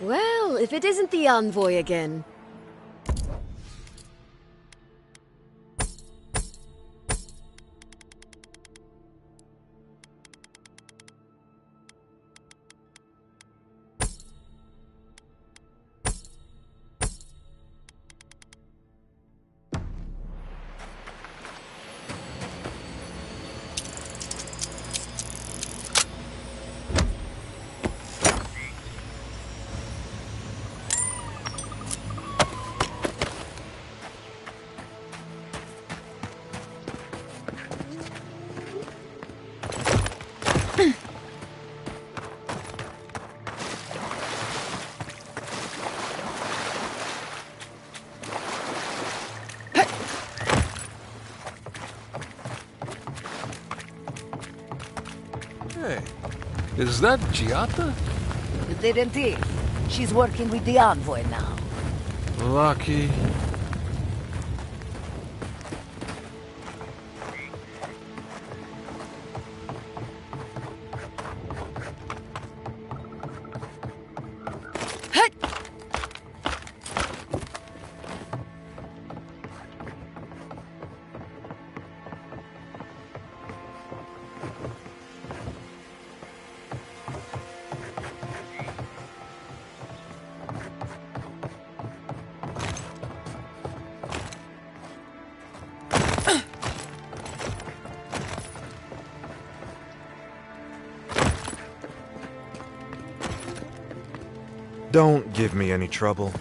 Well, if it isn't the Envoy again. Hey, is that Giata? You didn't hear. She's working with the Envoy now. Lucky. Don't give me any trouble.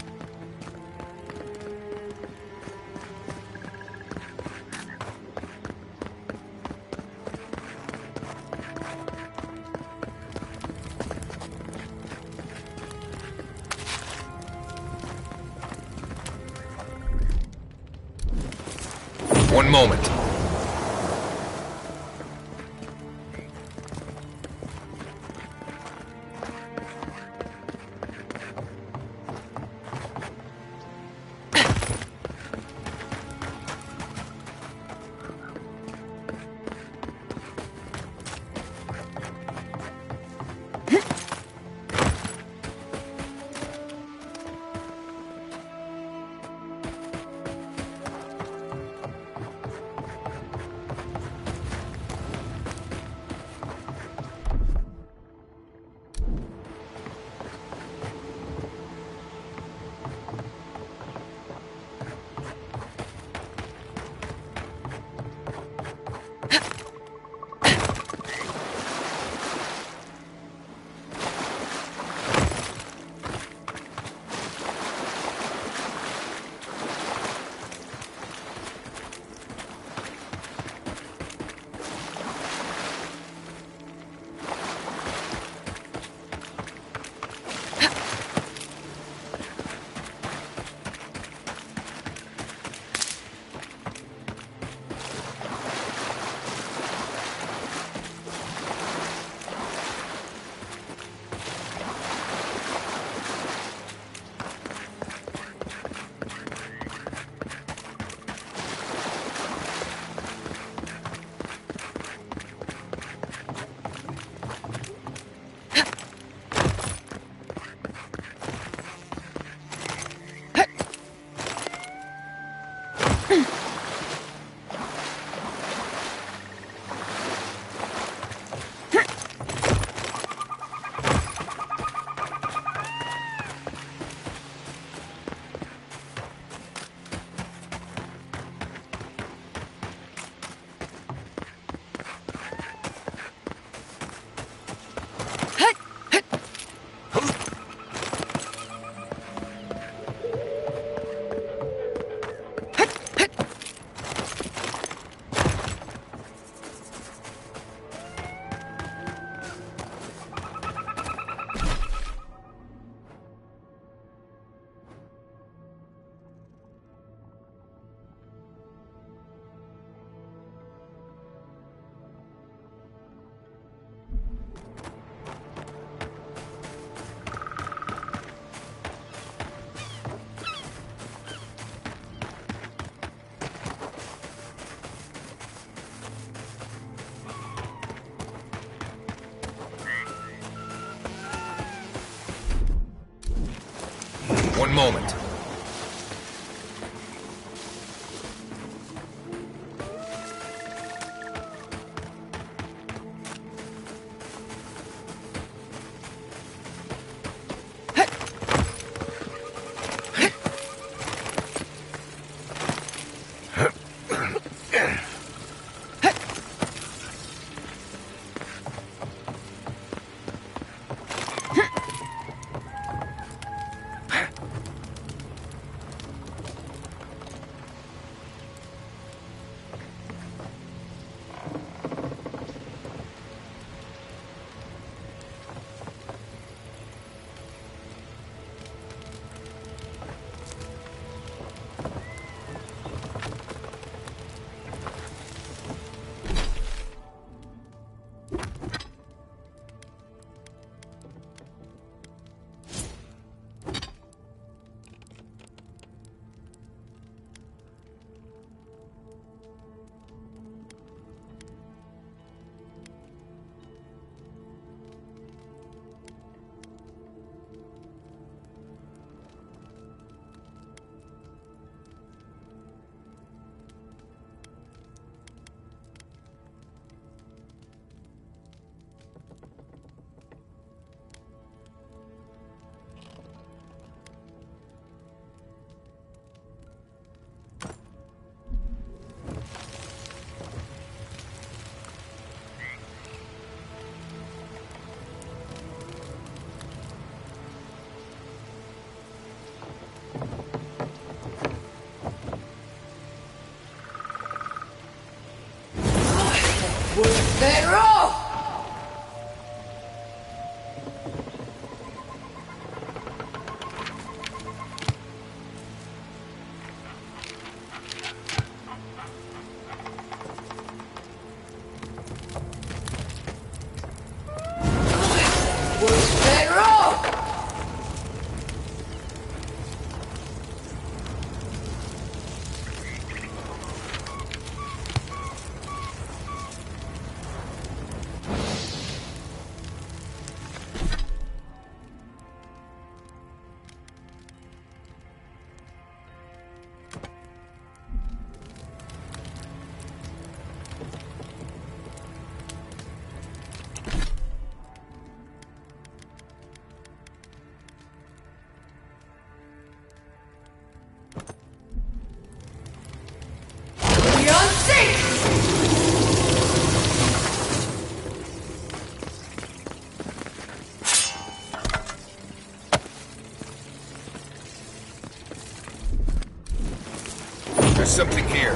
One moment. One moment. There's something here.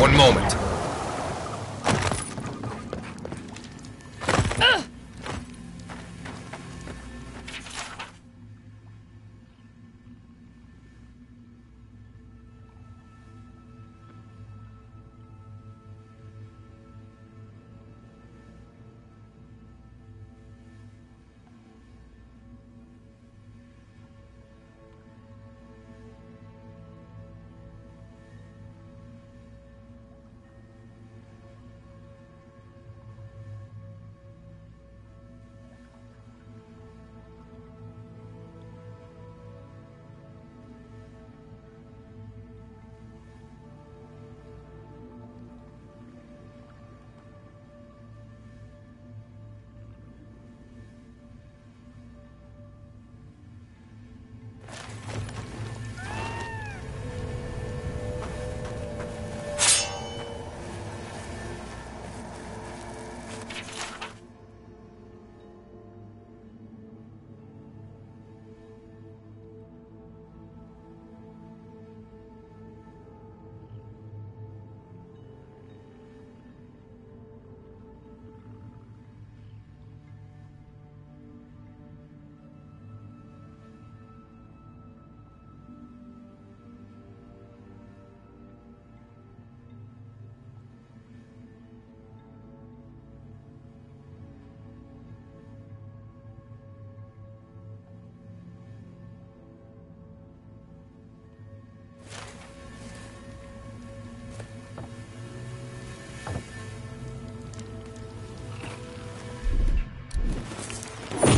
One moment.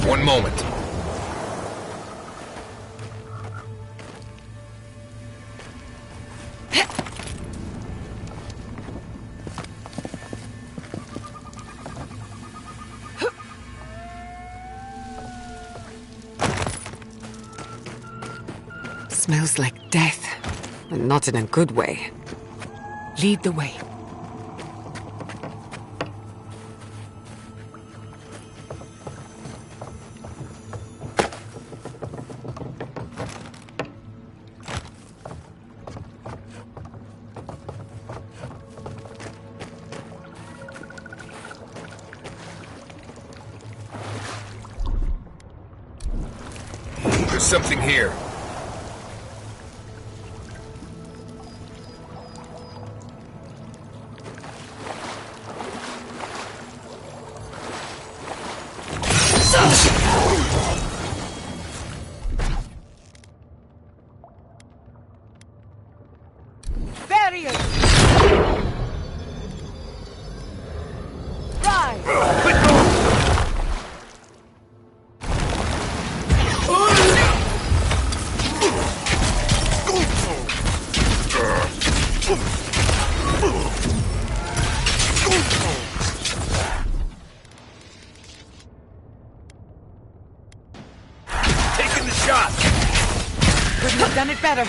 One moment. Smells like death, and not in a good way. Lead the way. There's something here. Barrier! Rise! Taking the shot! Couldn't have done it better.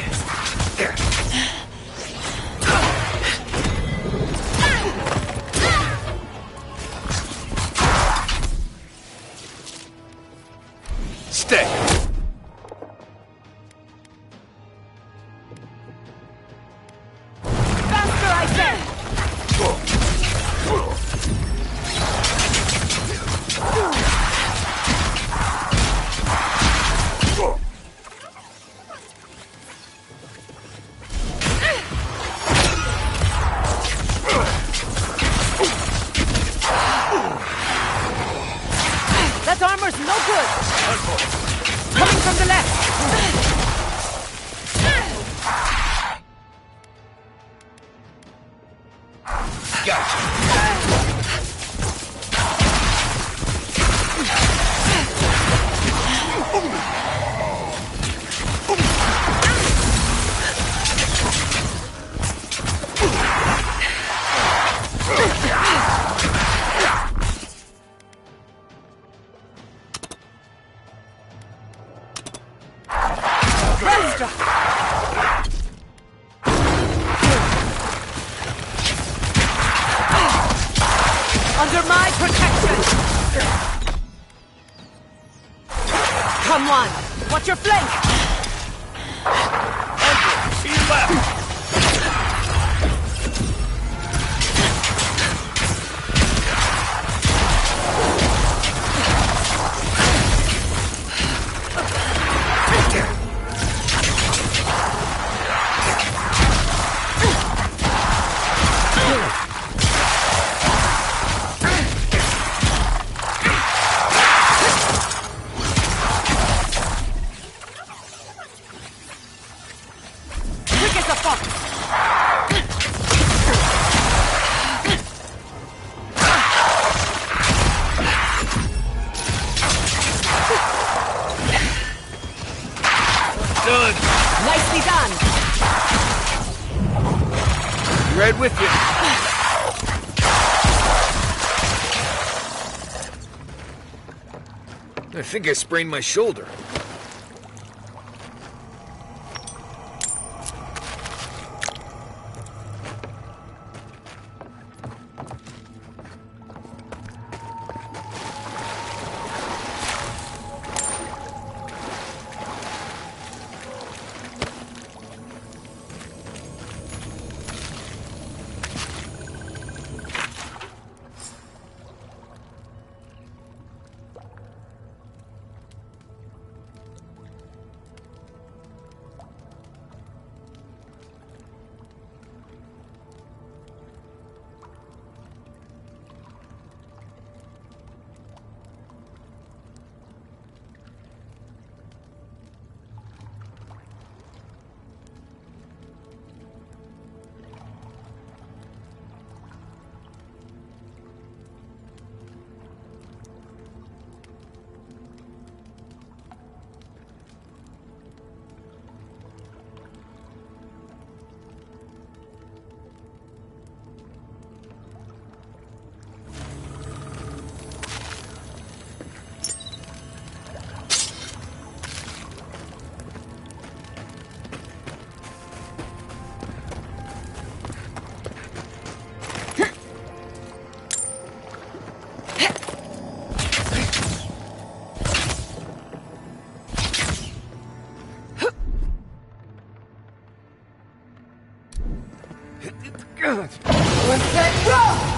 Stay! Faster, I said! That armor's no good! Coming from the left! Under my protection! Come on! Watch your flank! To your left! Quick as a fox! Done! Nicely done! Right with you. I think I sprained my shoulder. Ps5 Pro!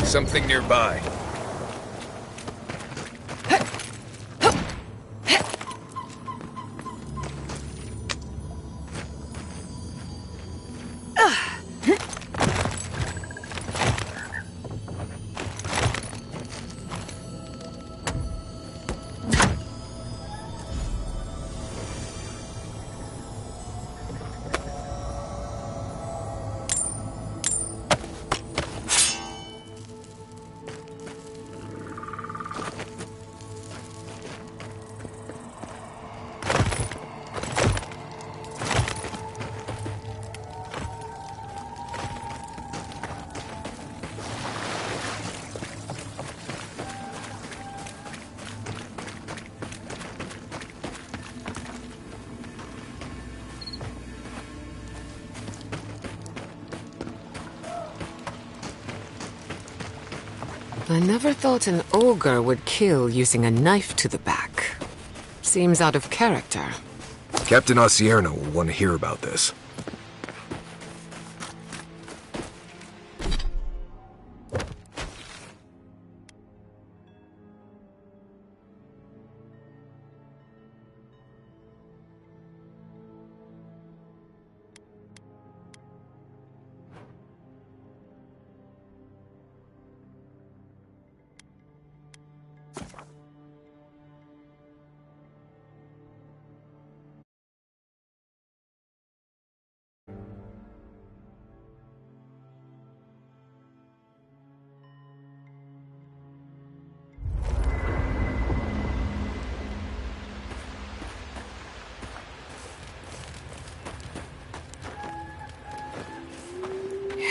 Something nearby. I never thought an ogre would kill using a knife to the back. Seems out of character. Captain Osierno will want to hear about this.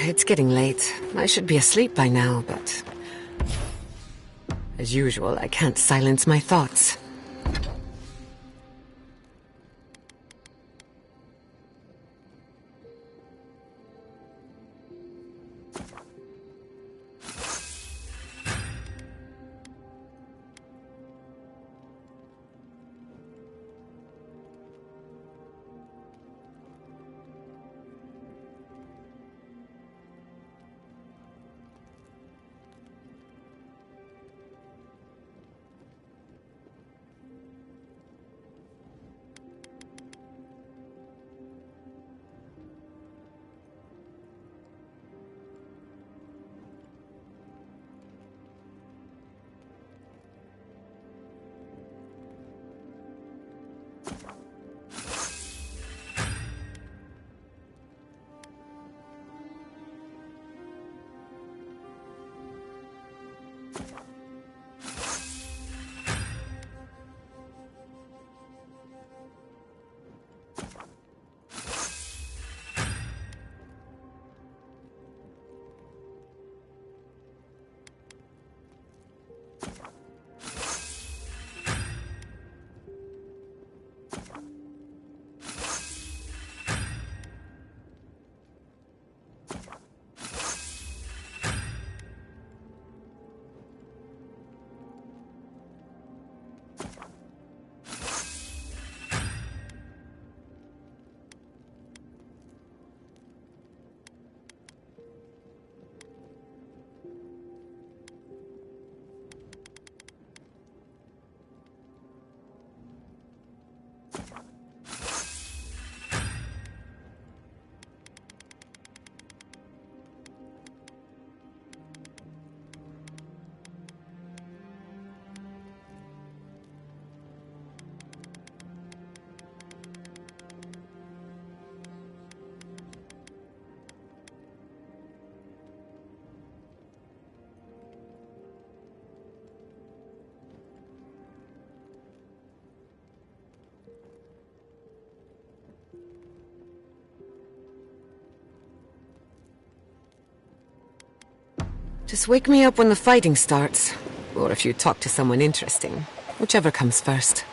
It's getting late. I should be asleep by now, but... as usual, I can't silence my thoughts. Just wake me up when the fighting starts. Or if you talk to someone interesting. Whichever comes first.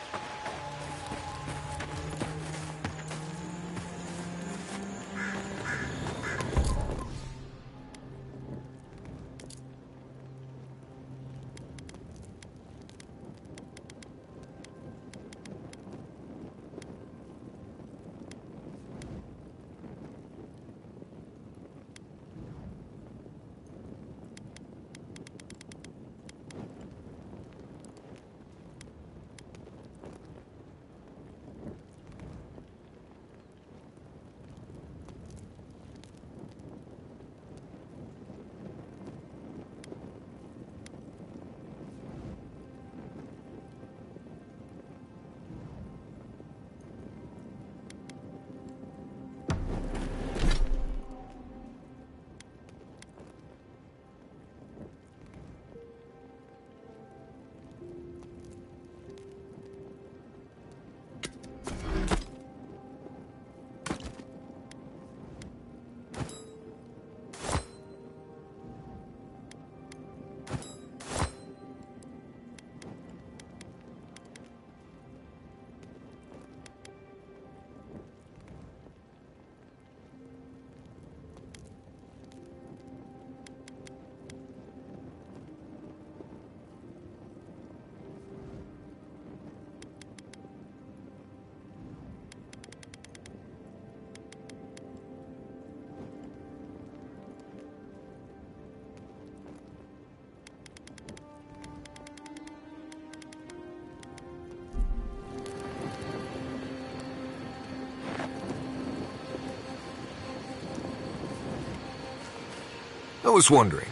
I was wondering,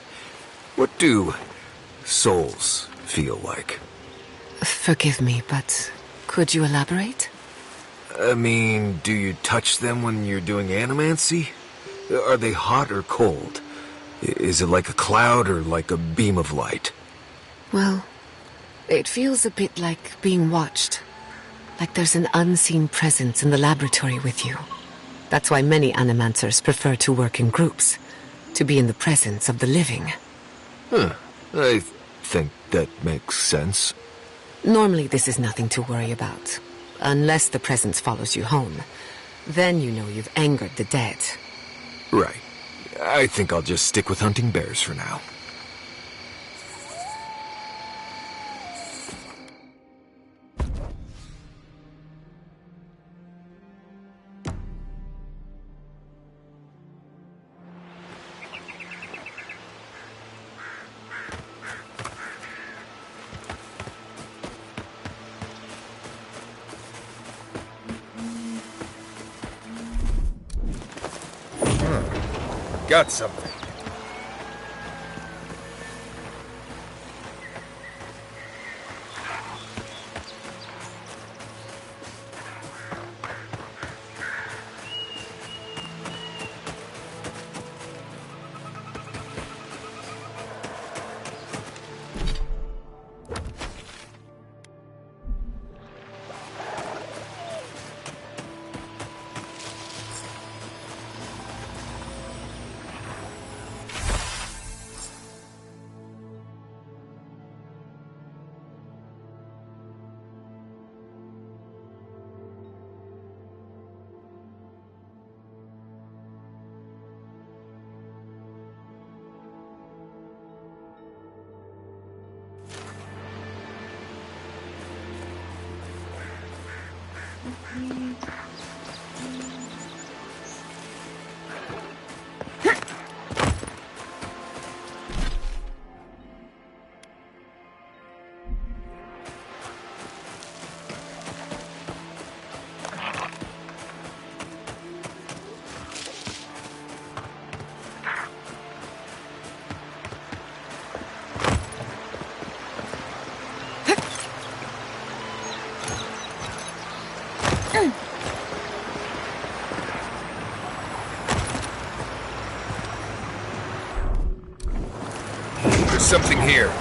what do souls feel like? Forgive me, but could you elaborate? I mean, do you touch them when you're doing animancy? Are they hot or cold? Is it like a cloud or like a beam of light? Well, it feels a bit like being watched. Like there's an unseen presence in the laboratory with you. That's why many animancers prefer to work in groups. To be in the presence of the living. Huh. I think that makes sense. Normally this is nothing to worry about. Unless the presence follows you home. Then you know you've angered the dead. Right. I think I'll just stick with hunting bears for now. Got something. There's something here.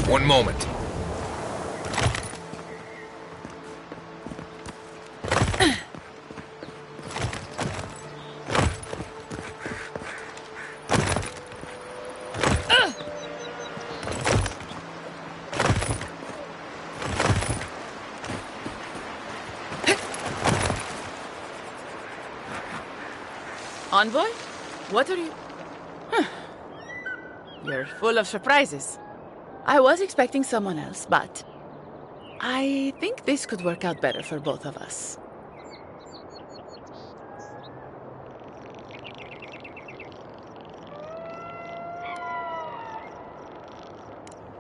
One moment. Envoy? What are you... You're full of surprises. I was expecting someone else, but... I think this could work out better for both of us.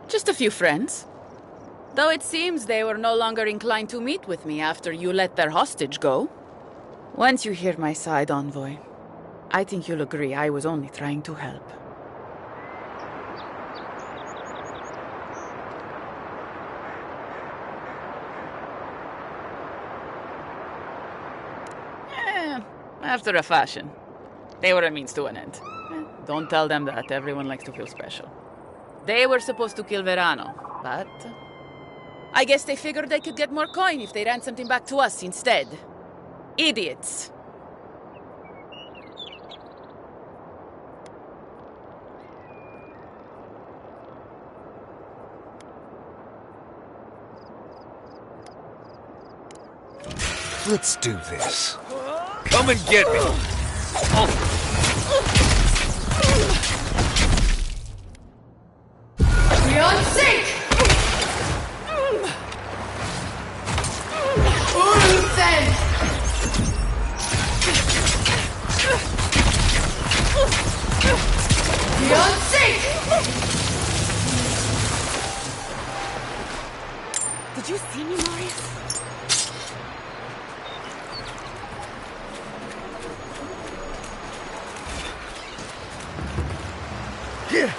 Just a few friends. Though it seems they were no longer inclined to meet with me after you let their hostage go. Once you hear my side, Envoy, I think you'll agree I was only trying to help. After a fashion. They were a means to an end. Don't tell them that. Everyone likes to feel special. They were supposed to kill Verano, but... I guess they figured they could get more coin if they ransomed him back to us instead. Idiots. Let's do this. Come and get me! Beyond sync! Then! Beyond sync! Did you see me, Marius? Yeah.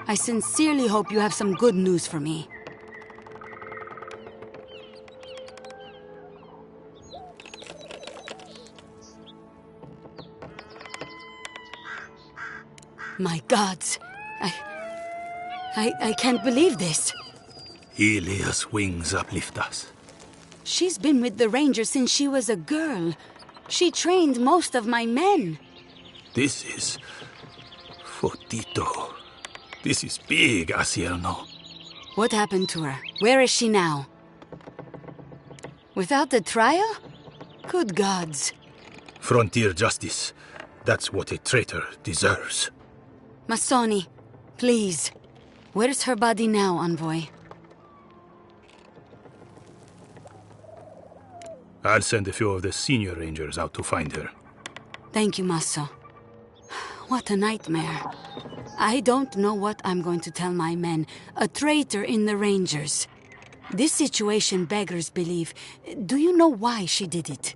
I sincerely hope you have some good news for me. My gods, I can't believe this. Ilia's wings uplift us. She's been with the Rangers since she was a girl. She trained most of my men. This is... Fotito. This is big, Asierno. What happened to her? Where is she now? Without the trial? Good gods. Frontier justice. That's what a traitor deserves. Masoni, please. Where's her body now, Envoy? I'll send a few of the senior rangers out to find her. Thank you, Masso. What a nightmare. I don't know what I'm going to tell my men. A traitor in the Rangers. This situation beggars belief. Do you know why she did it?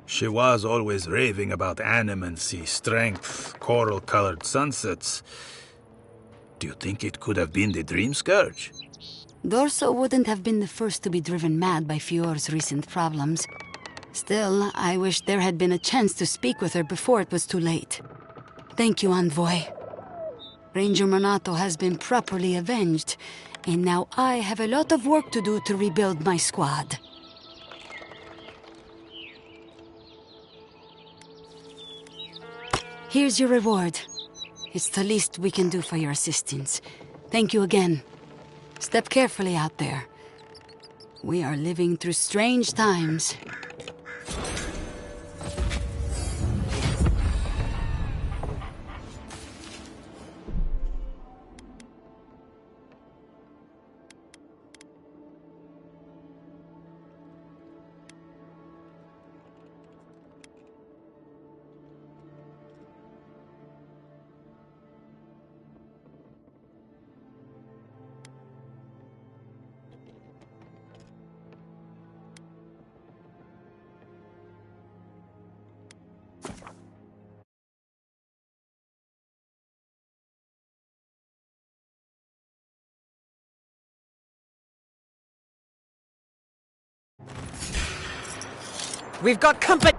She was always raving about animancy, strength, coral-colored sunsets. Do you think it could have been the Dream Scourge? Dorso wouldn't have been the first to be driven mad by Fior's recent problems. Still, I wish there had been a chance to speak with her before it was too late. Thank you, Envoy. Ranger Monato has been properly avenged, and now I have a lot of work to do to rebuild my squad. Here's your reward. It's the least we can do for your assistance. Thank you again. Step carefully out there. We are living through strange times. We've got company!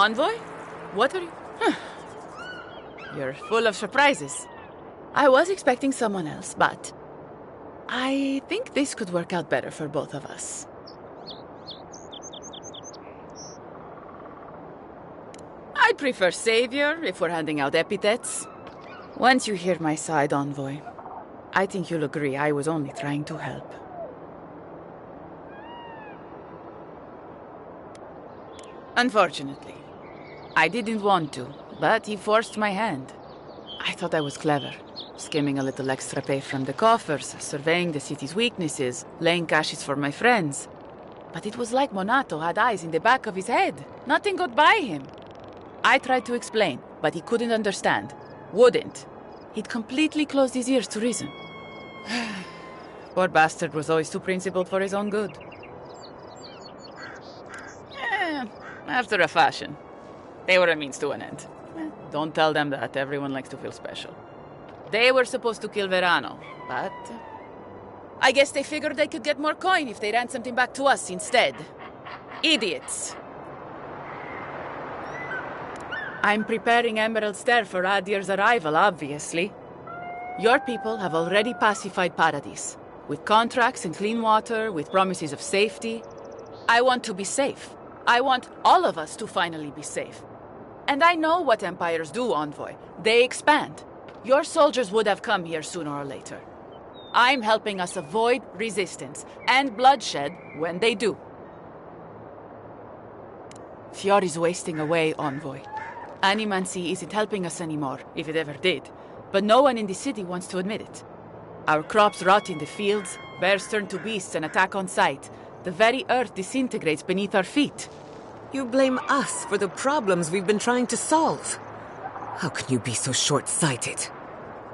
Envoy? What are you... You're full of surprises. I was expecting someone else, but... I think this could work out better for both of us. I'd prefer Savior if we're handing out epithets. Once you hear my side, Envoy, I think you'll agree I was only trying to help. Unfortunately, I didn't want to, but he forced my hand. I thought I was clever, skimming a little extra pay from the coffers, surveying the city's weaknesses, laying caches for my friends. But it was like Monato had eyes in the back of his head. Nothing got by him. I tried to explain, but he couldn't understand. Wouldn't. He'd completely closed his ears to reason. Poor bastard was always too principled for his own good. After a fashion. They were a means to an end. Don't tell them that. Everyone likes to feel special. They were supposed to kill Verano, but... I guess they figured they could get more coin if they ransomed him back to us instead. Idiots. I'm preparing Emerald Stair for Adir's arrival, obviously. Your people have already pacified Paradis, with contracts and clean water, with promises of safety. I want to be safe. I want all of us to finally be safe. And I know what empires do, Envoy. They expand. Your soldiers would have come here sooner or later. I'm helping us avoid resistance and bloodshed when they do. Fiori's wasting away, Envoy. Animancy isn't helping us anymore, if it ever did. But no one in the city wants to admit it. Our crops rot in the fields, bears turn to beasts and attack on sight. The very earth disintegrates beneath our feet. You blame us for the problems we've been trying to solve. How can you be so short-sighted?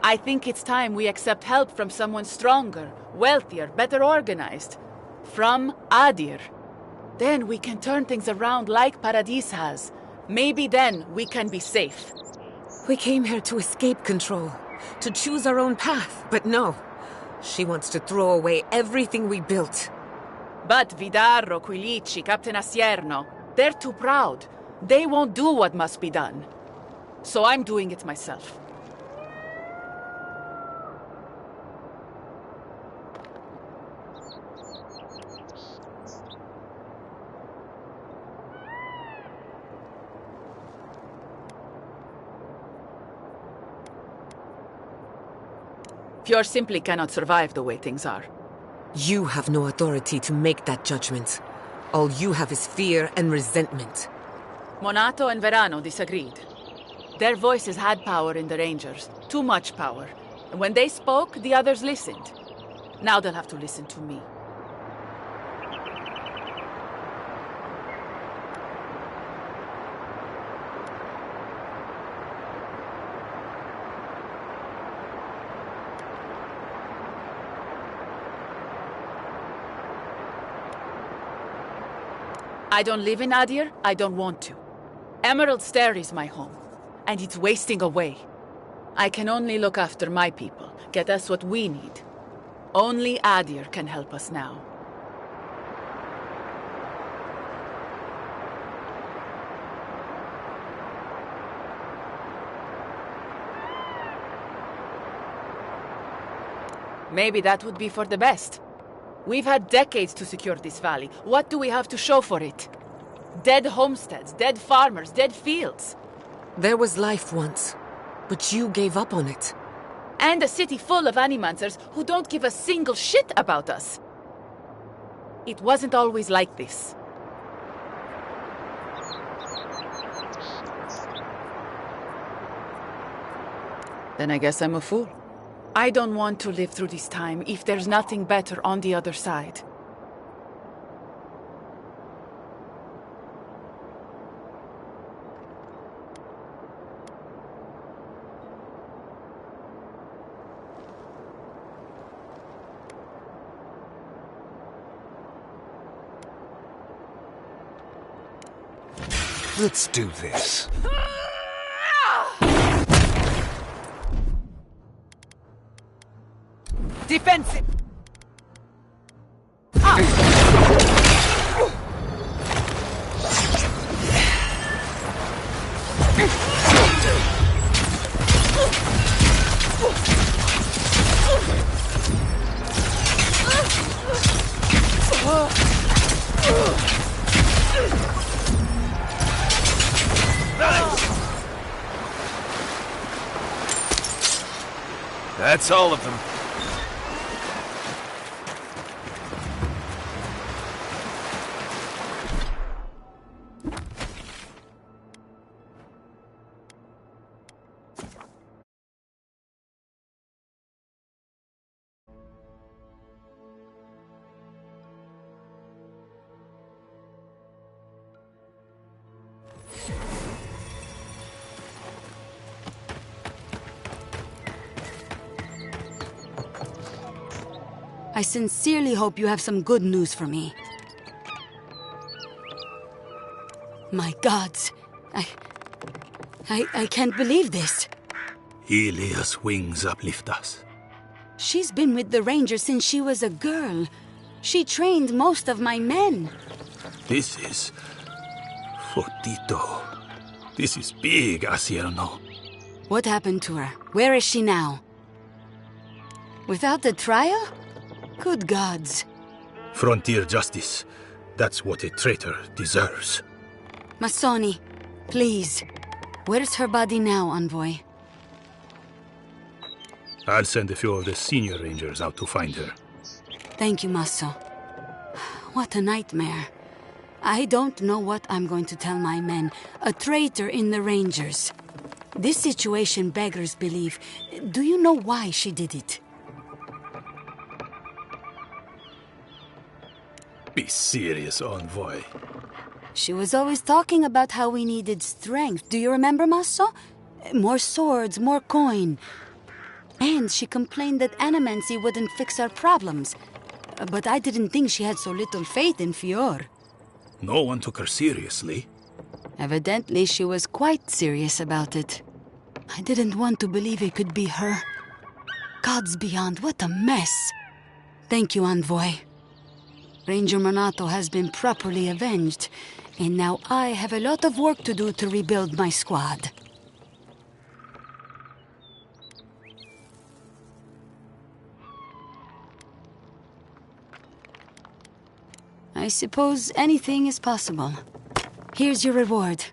I think it's time we accept help from someone stronger, wealthier, better organized. From Adir. Then we can turn things around like Paradis has. Maybe then we can be safe. We came here to escape control, to choose our own path, but no. She wants to throw away everything we built. But Vidarro, Quilici, Captain Asierno, they're too proud. They won't do what must be done. So I'm doing it myself. Fjord simply cannot survive the way things are. You have no authority to make that judgment. All you have is fear and resentment. Monato and Verano disagreed. Their voices had power in the Rangers, too much power. And when they spoke, the others listened. Now they'll have to listen to me. I don't live in Adir, I don't want to. Emerald Stair is my home, and it's wasting away. I can only look after my people, get us what we need. Only Adir can help us now. Maybe that would be for the best. We've had decades to secure this valley. What do we have to show for it? Dead homesteads, dead farmers, dead fields. There was life once, but you gave up on it. And a city full of animancers who don't give a single shit about us. It wasn't always like this. Then I guess I'm a fool. I don't want to live through this time if there's nothing better on the other side. Let's do this. Defensive! That's all of them. I sincerely hope you have some good news for me. My gods, I can't believe this. Ilia's wings uplift us. She's been with the Rangers since she was a girl. She trained most of my men. This is... Fotito. This is big, Asierno. What happened to her? Where is she now? Without the trial? Good gods. Frontier justice. That's what a traitor deserves. Masoni, please. Where's her body now, Envoy? I'll send a few of the senior rangers out to find her. Thank you, Masso. What a nightmare. I don't know what I'm going to tell my men. A traitor in the Rangers. This situation beggars belief. Do you know why she did it? Be serious, Envoy. She was always talking about how we needed strength. Do you remember, Maso? More swords, more coin. And she complained that animancy wouldn't fix our problems. But I didn't think she had so little faith in Fior. No one took her seriously. Evidently, she was quite serious about it. I didn't want to believe it could be her. Gods beyond, what a mess. Thank you, Envoy. Ranger Monato has been properly avenged, and now I have a lot of work to do to rebuild my squad. I suppose anything is possible. Here's your reward.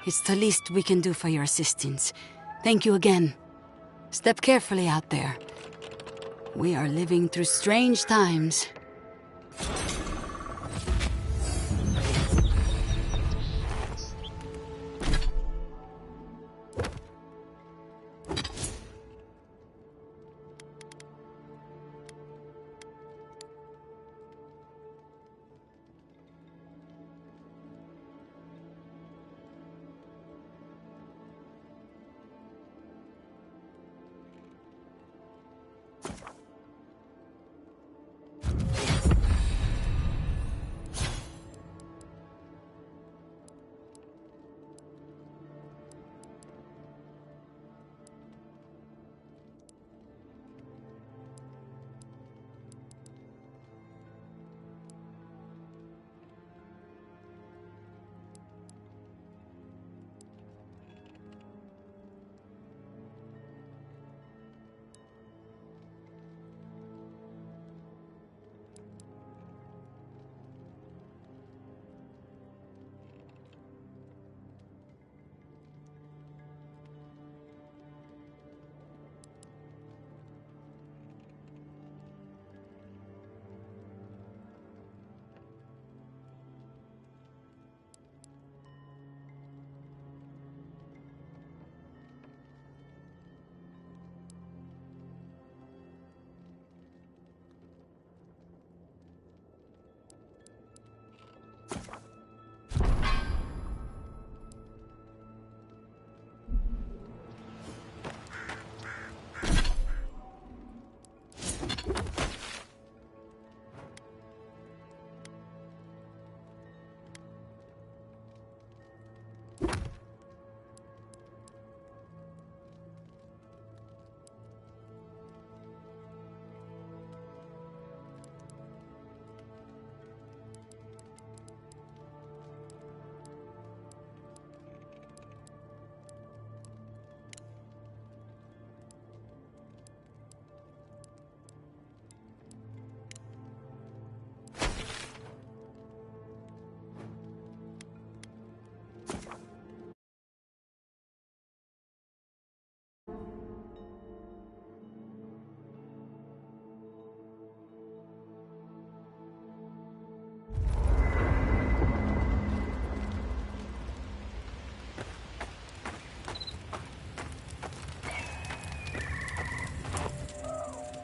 It's the least we can do for your assistance. Thank you again. Step carefully out there. We are living through strange times.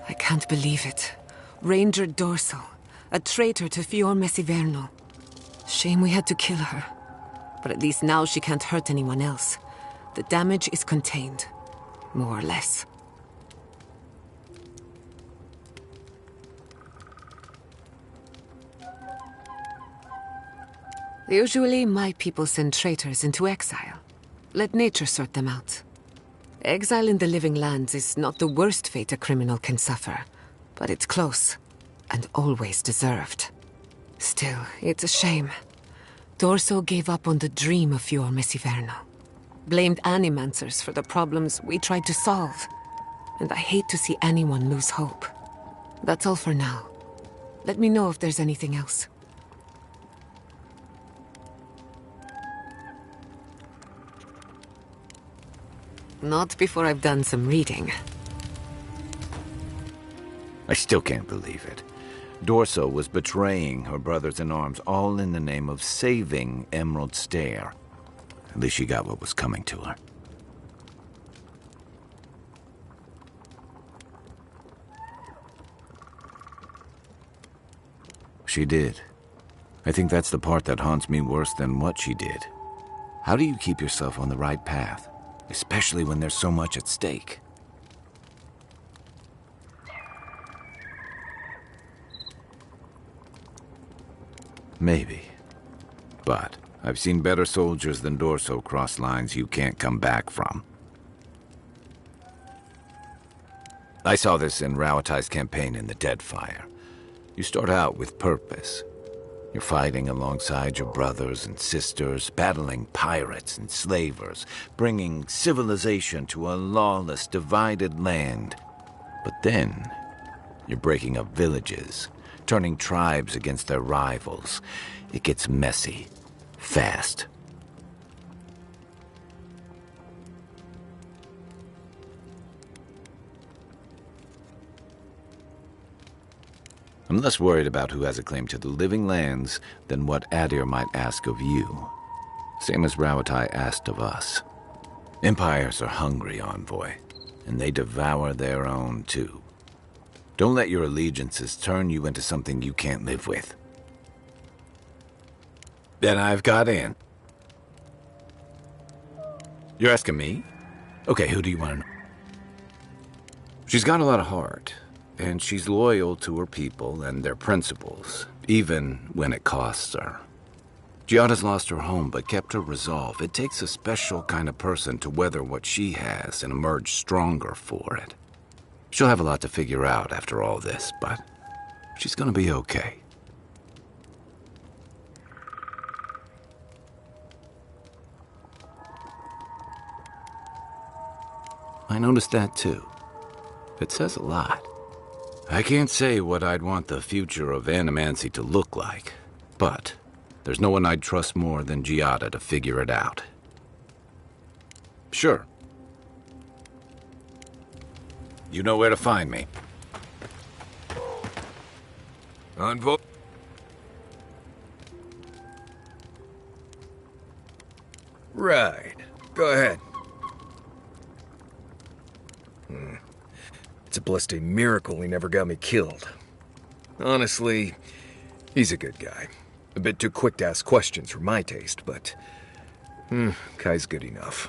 I can't believe it. Ranger Dorsal, a traitor to Fior Messiverno. Shame we had to kill her. But at least now she can't hurt anyone else. The damage is contained, more or less. Usually, my people send traitors into exile. Let nature sort them out. Exile in the living lands is not the worst fate a criminal can suffer, but it's close, and always deserved. Still, it's a shame. Dorso gave up on the dream of Fior Messiverno. Blamed animancers for the problems we tried to solve. And I hate to see anyone lose hope. That's all for now. Let me know if there's anything else. Not before I've done some reading. I still can't believe it. Dorso was betraying her brothers-in-arms, all in the name of saving Emerald Stair. At least she got what was coming to her. She did. I think that's the part that haunts me worse than what she did. How do you keep yourself on the right path, especially when there's so much at stake? Maybe. But I've seen better soldiers than Dorso cross lines you can't come back from. I saw this in Rauatai's campaign in the Deadfire. You start out with purpose. You're fighting alongside your brothers and sisters, battling pirates and slavers, bringing civilization to a lawless, divided land. But then, you're breaking up villages, turning tribes against their rivals. It gets messy, fast. I'm less worried about who has a claim to the living lands than what Adir might ask of you. Same as Rauatai asked of us. Empires are hungry, Envoy, and they devour their own too. Don't let your allegiances turn you into something you can't live with. Then I've got in. You're asking me? Okay, who do you want to know? She's got a lot of heart. And she's loyal to her people and their principles, even when it costs her. Giada's lost her home, but kept her resolve. It takes a special kind of person to weather what she has and emerge stronger for it. She'll have a lot to figure out after all this, but she's gonna be okay. I noticed that too. It says a lot. I can't say what I'd want the future of Animancy to look like, but there's no one I'd trust more than Giada to figure it out. Sure. You know where to find me. Envoy. Right. Go ahead. It's a blessed miracle he never got me killed. Honestly, he's a good guy. A bit too quick to ask questions for my taste, but... Kai's good enough.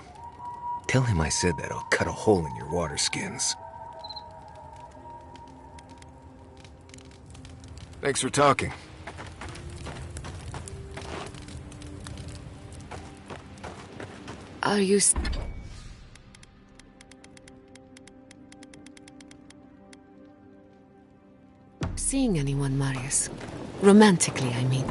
Tell him I said that I'll cut a hole in your water skins. Thanks for talking. Are you... seeing anyone, Marius? Romantically, I mean.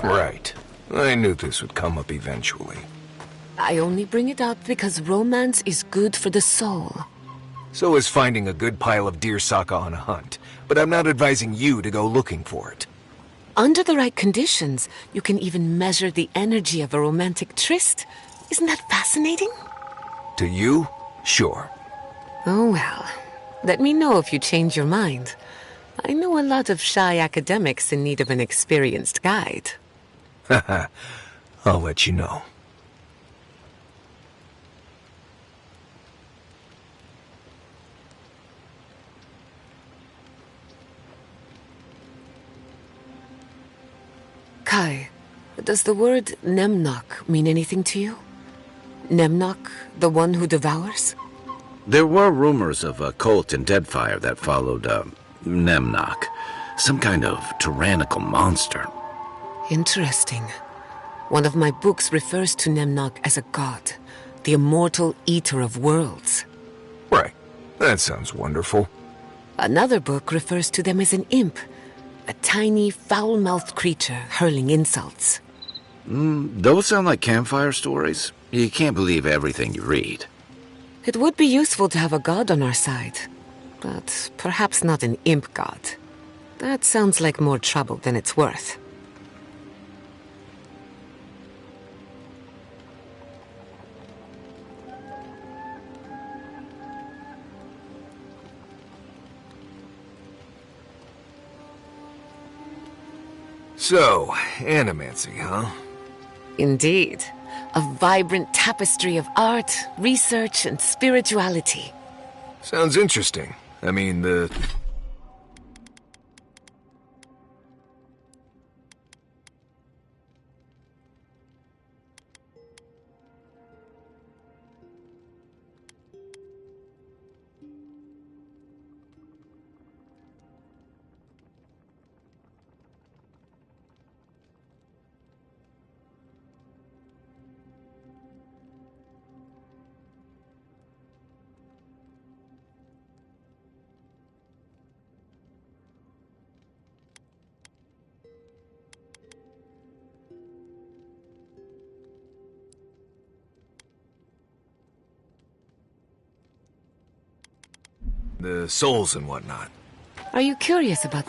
Right. I knew this would come up eventually. I only bring it up because romance is good for the soul. So is finding a good pile of deer saka on a hunt. But I'm not advising you to go looking for it. Under the right conditions, you can even measure the energy of a romantic tryst. Isn't that fascinating? To you? Sure. Oh well. Let me know if you change your mind. I know a lot of shy academics in need of an experienced guide. Haha, I'll let you know. Kai, does the word Nemnok mean anything to you? Nemnok, the one who devours? There were rumors of a cult in Deadfire that followed, Nemnok. Some kind of tyrannical monster. Interesting. One of my books refers to Nemnok as a god, the immortal eater of worlds. Right. That sounds wonderful. Another book refers to them as an imp, a tiny, foul-mouthed creature hurling insults. Those sound like campfire stories. You can't believe everything you read. It would be useful to have a god on our side, but perhaps not an imp god. That sounds like more trouble than it's worth. So, animancy, huh? Indeed. A vibrant tapestry of art, research, and spirituality. Sounds interesting. I mean, the souls and whatnot. Are you curious about...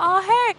Oh, hey!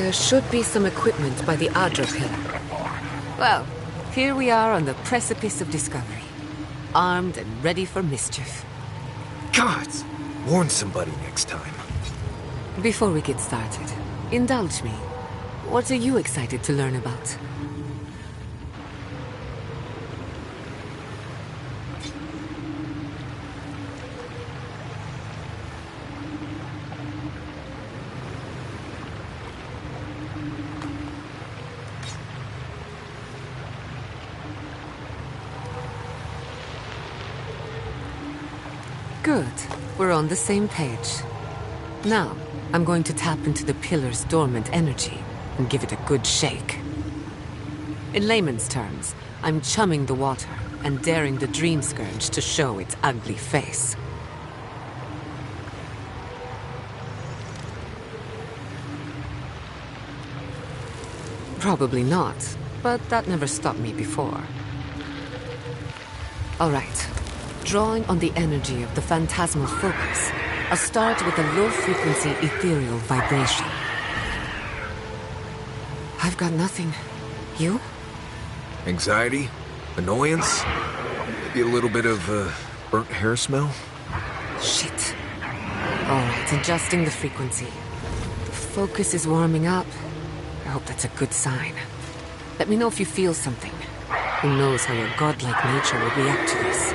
There should be some equipment by the Adra pillar. Well, here we are on the precipice of discovery. Armed and ready for mischief. Gods! Warn somebody next time. Before we get started, indulge me. What are you excited to learn about? Good. We're on the same page. Now, I'm going to tap into the pillar's dormant energy and give it a good shake. In layman's terms, I'm chumming the water and daring the Dream Scourge to show its ugly face. Probably not, but that never stopped me before. All right. Drawing on the energy of the phantasmal focus, I'll start with a low-frequency ethereal vibration. I've got nothing. You? Anxiety? Annoyance? Maybe a little bit of, burnt hair smell? Shit. All right, adjusting the frequency. The focus is warming up. I hope that's a good sign. Let me know if you feel something. Who knows how your godlike nature will react to this.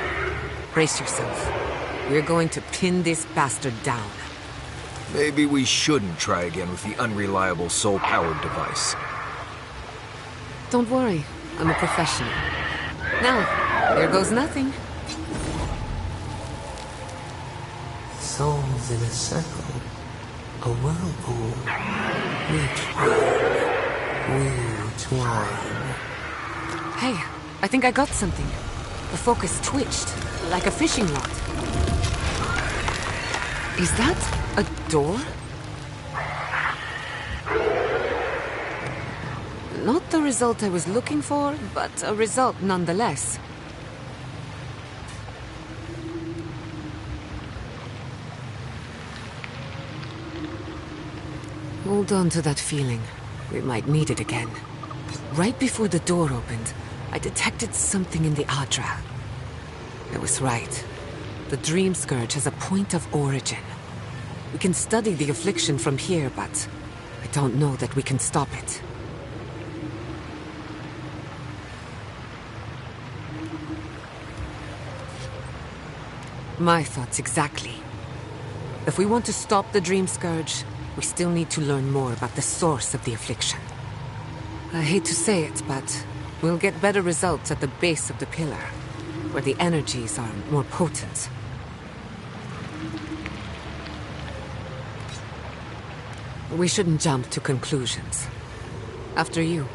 Brace yourself. We're going to pin this bastard down. Maybe we shouldn't try again with the unreliable soul-powered device. Don't worry, I'm a professional. Now, there goes nothing. Souls in a circle, a whirlpool. We twine. Hey, I think I got something. The focus twitched, like a fishing rod. Is that a door? Not the result I was looking for, but a result nonetheless. Hold on to that feeling. We might need it again. Right before the door opened, I detected something in the Adra. I was right. The Dream Scourge has a point of origin. We can study the affliction from here, but I don't know that we can stop it. My thoughts exactly. If we want to stop the Dream Scourge, we still need to learn more about the source of the affliction. I hate to say it, but we'll get better results at the base of the pillar, where the energies are more potent. We shouldn't jump to conclusions. After you.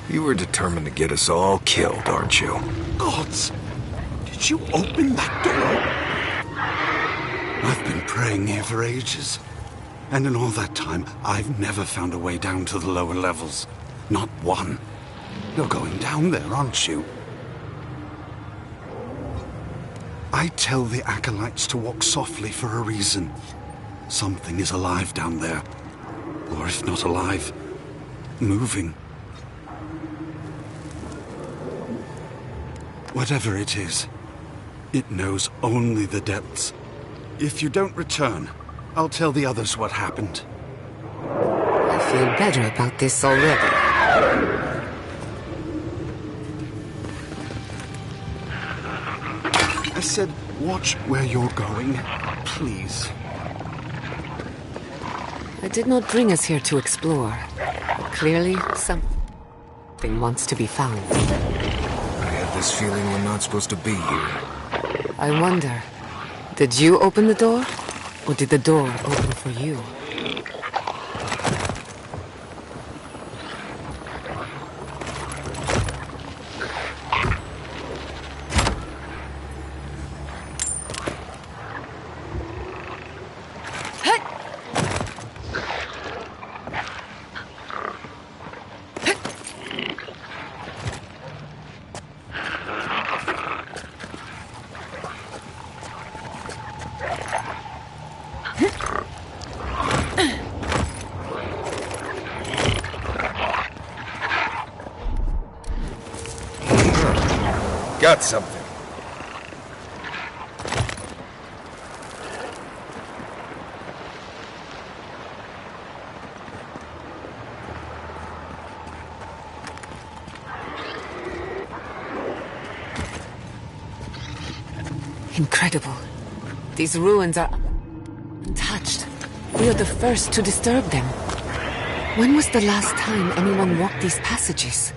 You were determined to get us all killed, aren't you? Gods! Did you open that door? I've been praying here for ages. And in all that time, I've never found a way down to the lower levels. Not one. You're going down there, aren't you? I tell the acolytes to walk softly for a reason. Something is alive down there. Or if not alive, moving. Whatever it is, it knows only the depths. If you don't return, I'll tell the others what happened. I feel better about this already. I said, watch where you're going, please. I did not bring us here to explore. But clearly, something wants to be found. I have this feeling we're not supposed to be here. I wonder, did you open the door? Or did the door open for you? Got something. Incredible. These ruins are untouched. We are the first to disturb them. When was the last time anyone walked these passages?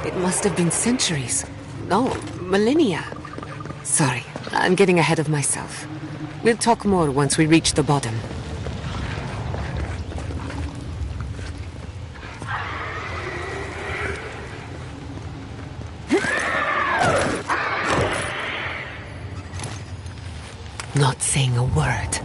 It must have been centuries. No, millennia. Sorry, I'm getting ahead of myself. We'll talk more once we reach the bottom. Not saying a word.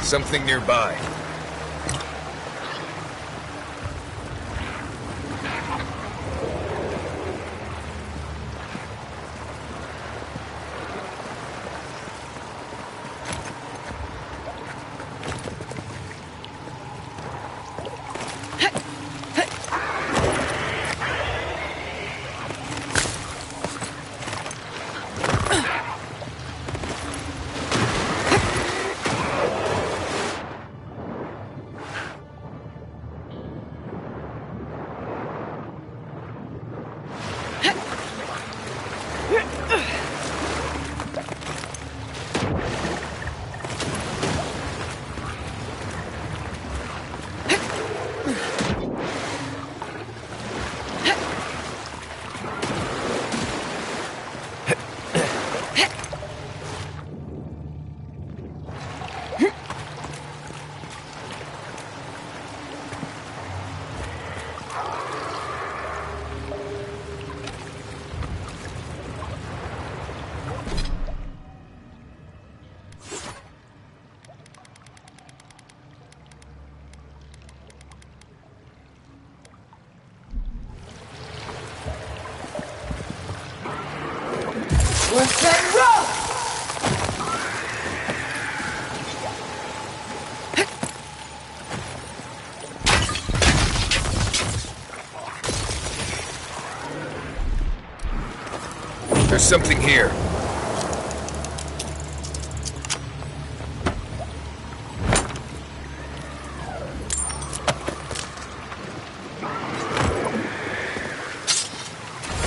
Something nearby. There's something here.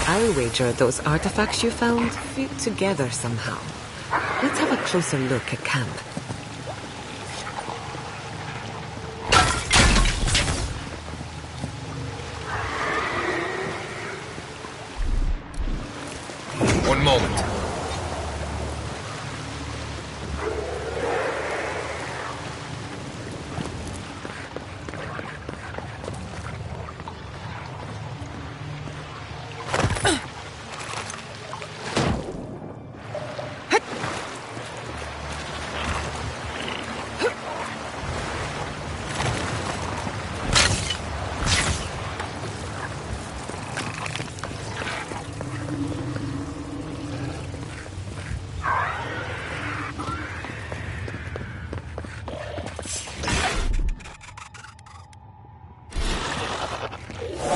I'll wager those artifacts you found fit together somehow. Let's have a closer look at camp. One moment.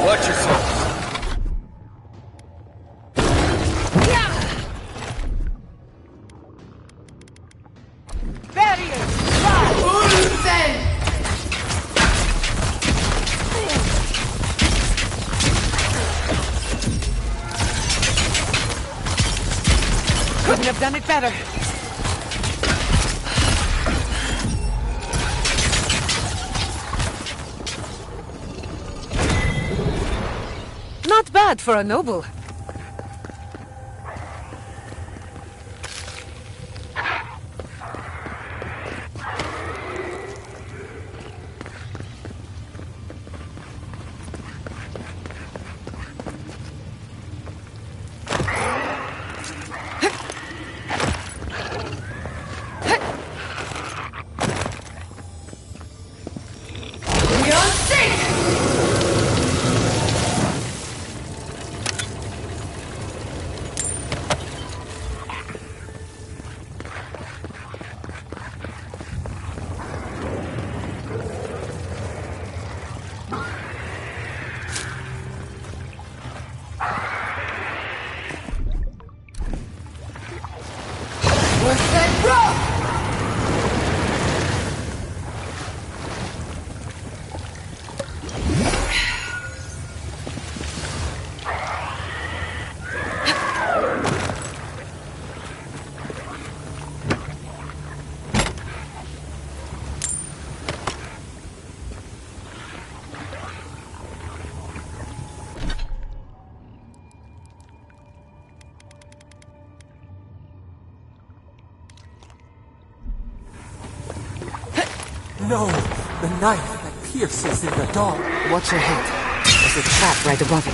Watch yourself. Barriers! Move then! Couldn't have done it better. Not bad for a noble. No, the knife that pierces in the door. Watch your head. There's a trap right above it.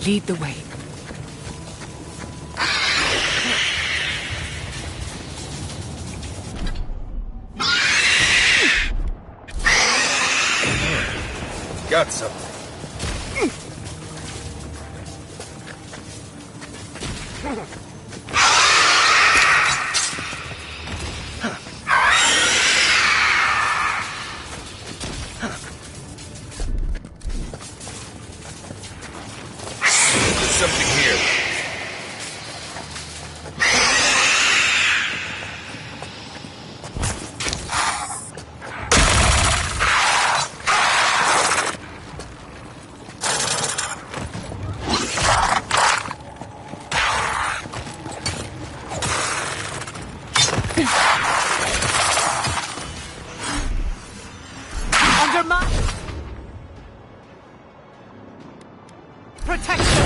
Lead the way. Got something. There's something here. Under my protection.